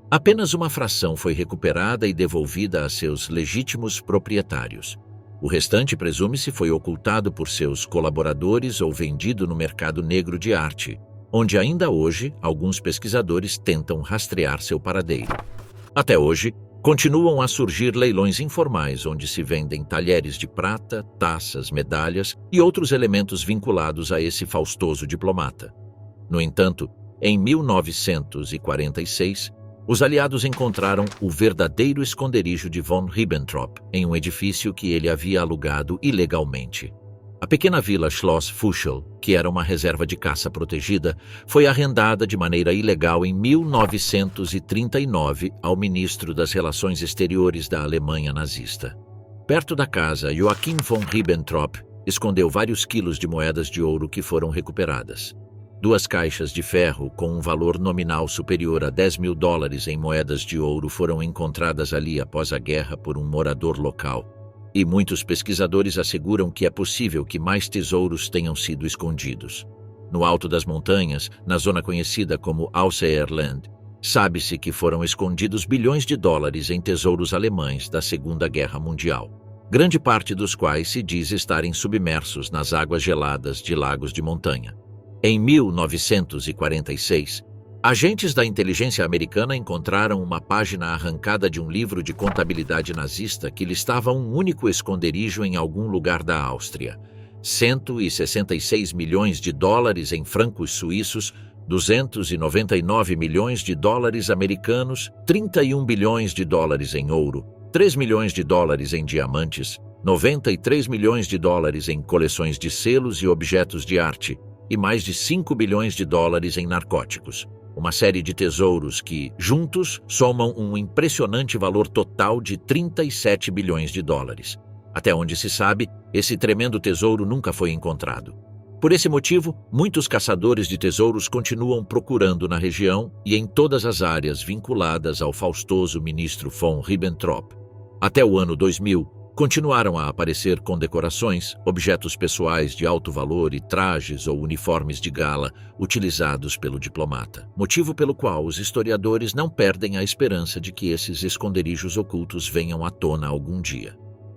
Speaker 1: Apenas uma fração foi recuperada e devolvida a seus legítimos proprietários. O restante, presume-se, foi ocultado por seus colaboradores ou vendido no mercado negro de arte, onde ainda hoje alguns pesquisadores tentam rastrear seu paradeiro. Até hoje, continuam a surgir leilões informais onde se vendem talheres de prata, taças, medalhas e outros elementos vinculados a esse faustoso diplomata. No entanto, em 1946, os aliados encontraram o verdadeiro esconderijo de von Ribbentrop em um edifício que ele havia alugado ilegalmente. A pequena vila Schloss Fuschel, que era uma reserva de caça protegida, foi arrendada de maneira ilegal em 1939 ao ministro das Relações Exteriores da Alemanha nazista. Perto da casa, Joachim von Ribbentrop escondeu vários quilos de moedas de ouro que foram recuperadas. 2 caixas de ferro com um valor nominal superior a $10.000 em moedas de ouro foram encontradas ali após a guerra por um morador local. e muitos pesquisadores asseguram que é possível que mais tesouros tenham sido escondidos. No alto das montanhas, na zona conhecida como Auseerland, sabe-se que foram escondidos bilhões de dólares em tesouros alemães da Segunda Guerra Mundial, grande parte dos quais se diz estarem submersos nas águas geladas de lagos de montanha. Em 1946, agentes da inteligência americana encontraram uma página arrancada de um livro de contabilidade nazista que listava um único esconderijo em algum lugar da Áustria: 166 milhões de dólares em francos suíços, 299 milhões de dólares americanos, 31 bilhões de dólares em ouro, 3 milhões de dólares em diamantes, 93 milhões de dólares em coleções de selos e objetos de arte, e mais de 5 bilhões de dólares em narcóticos. Uma série de tesouros que, juntos, somam um impressionante valor total de 37 bilhões de dólares. Até onde se sabe, esse tremendo tesouro nunca foi encontrado. Por esse motivo, muitos caçadores de tesouros continuam procurando na região e em todas as áreas vinculadas ao faustoso ministro von Ribbentrop. Até o ano 2000, continuaram a aparecer condecorações, objetos pessoais de alto valor e trajes ou uniformes de gala utilizados pelo diplomata, motivo pelo qual os historiadores não perdem a esperança de que esses esconderijos ocultos venham à tona algum dia.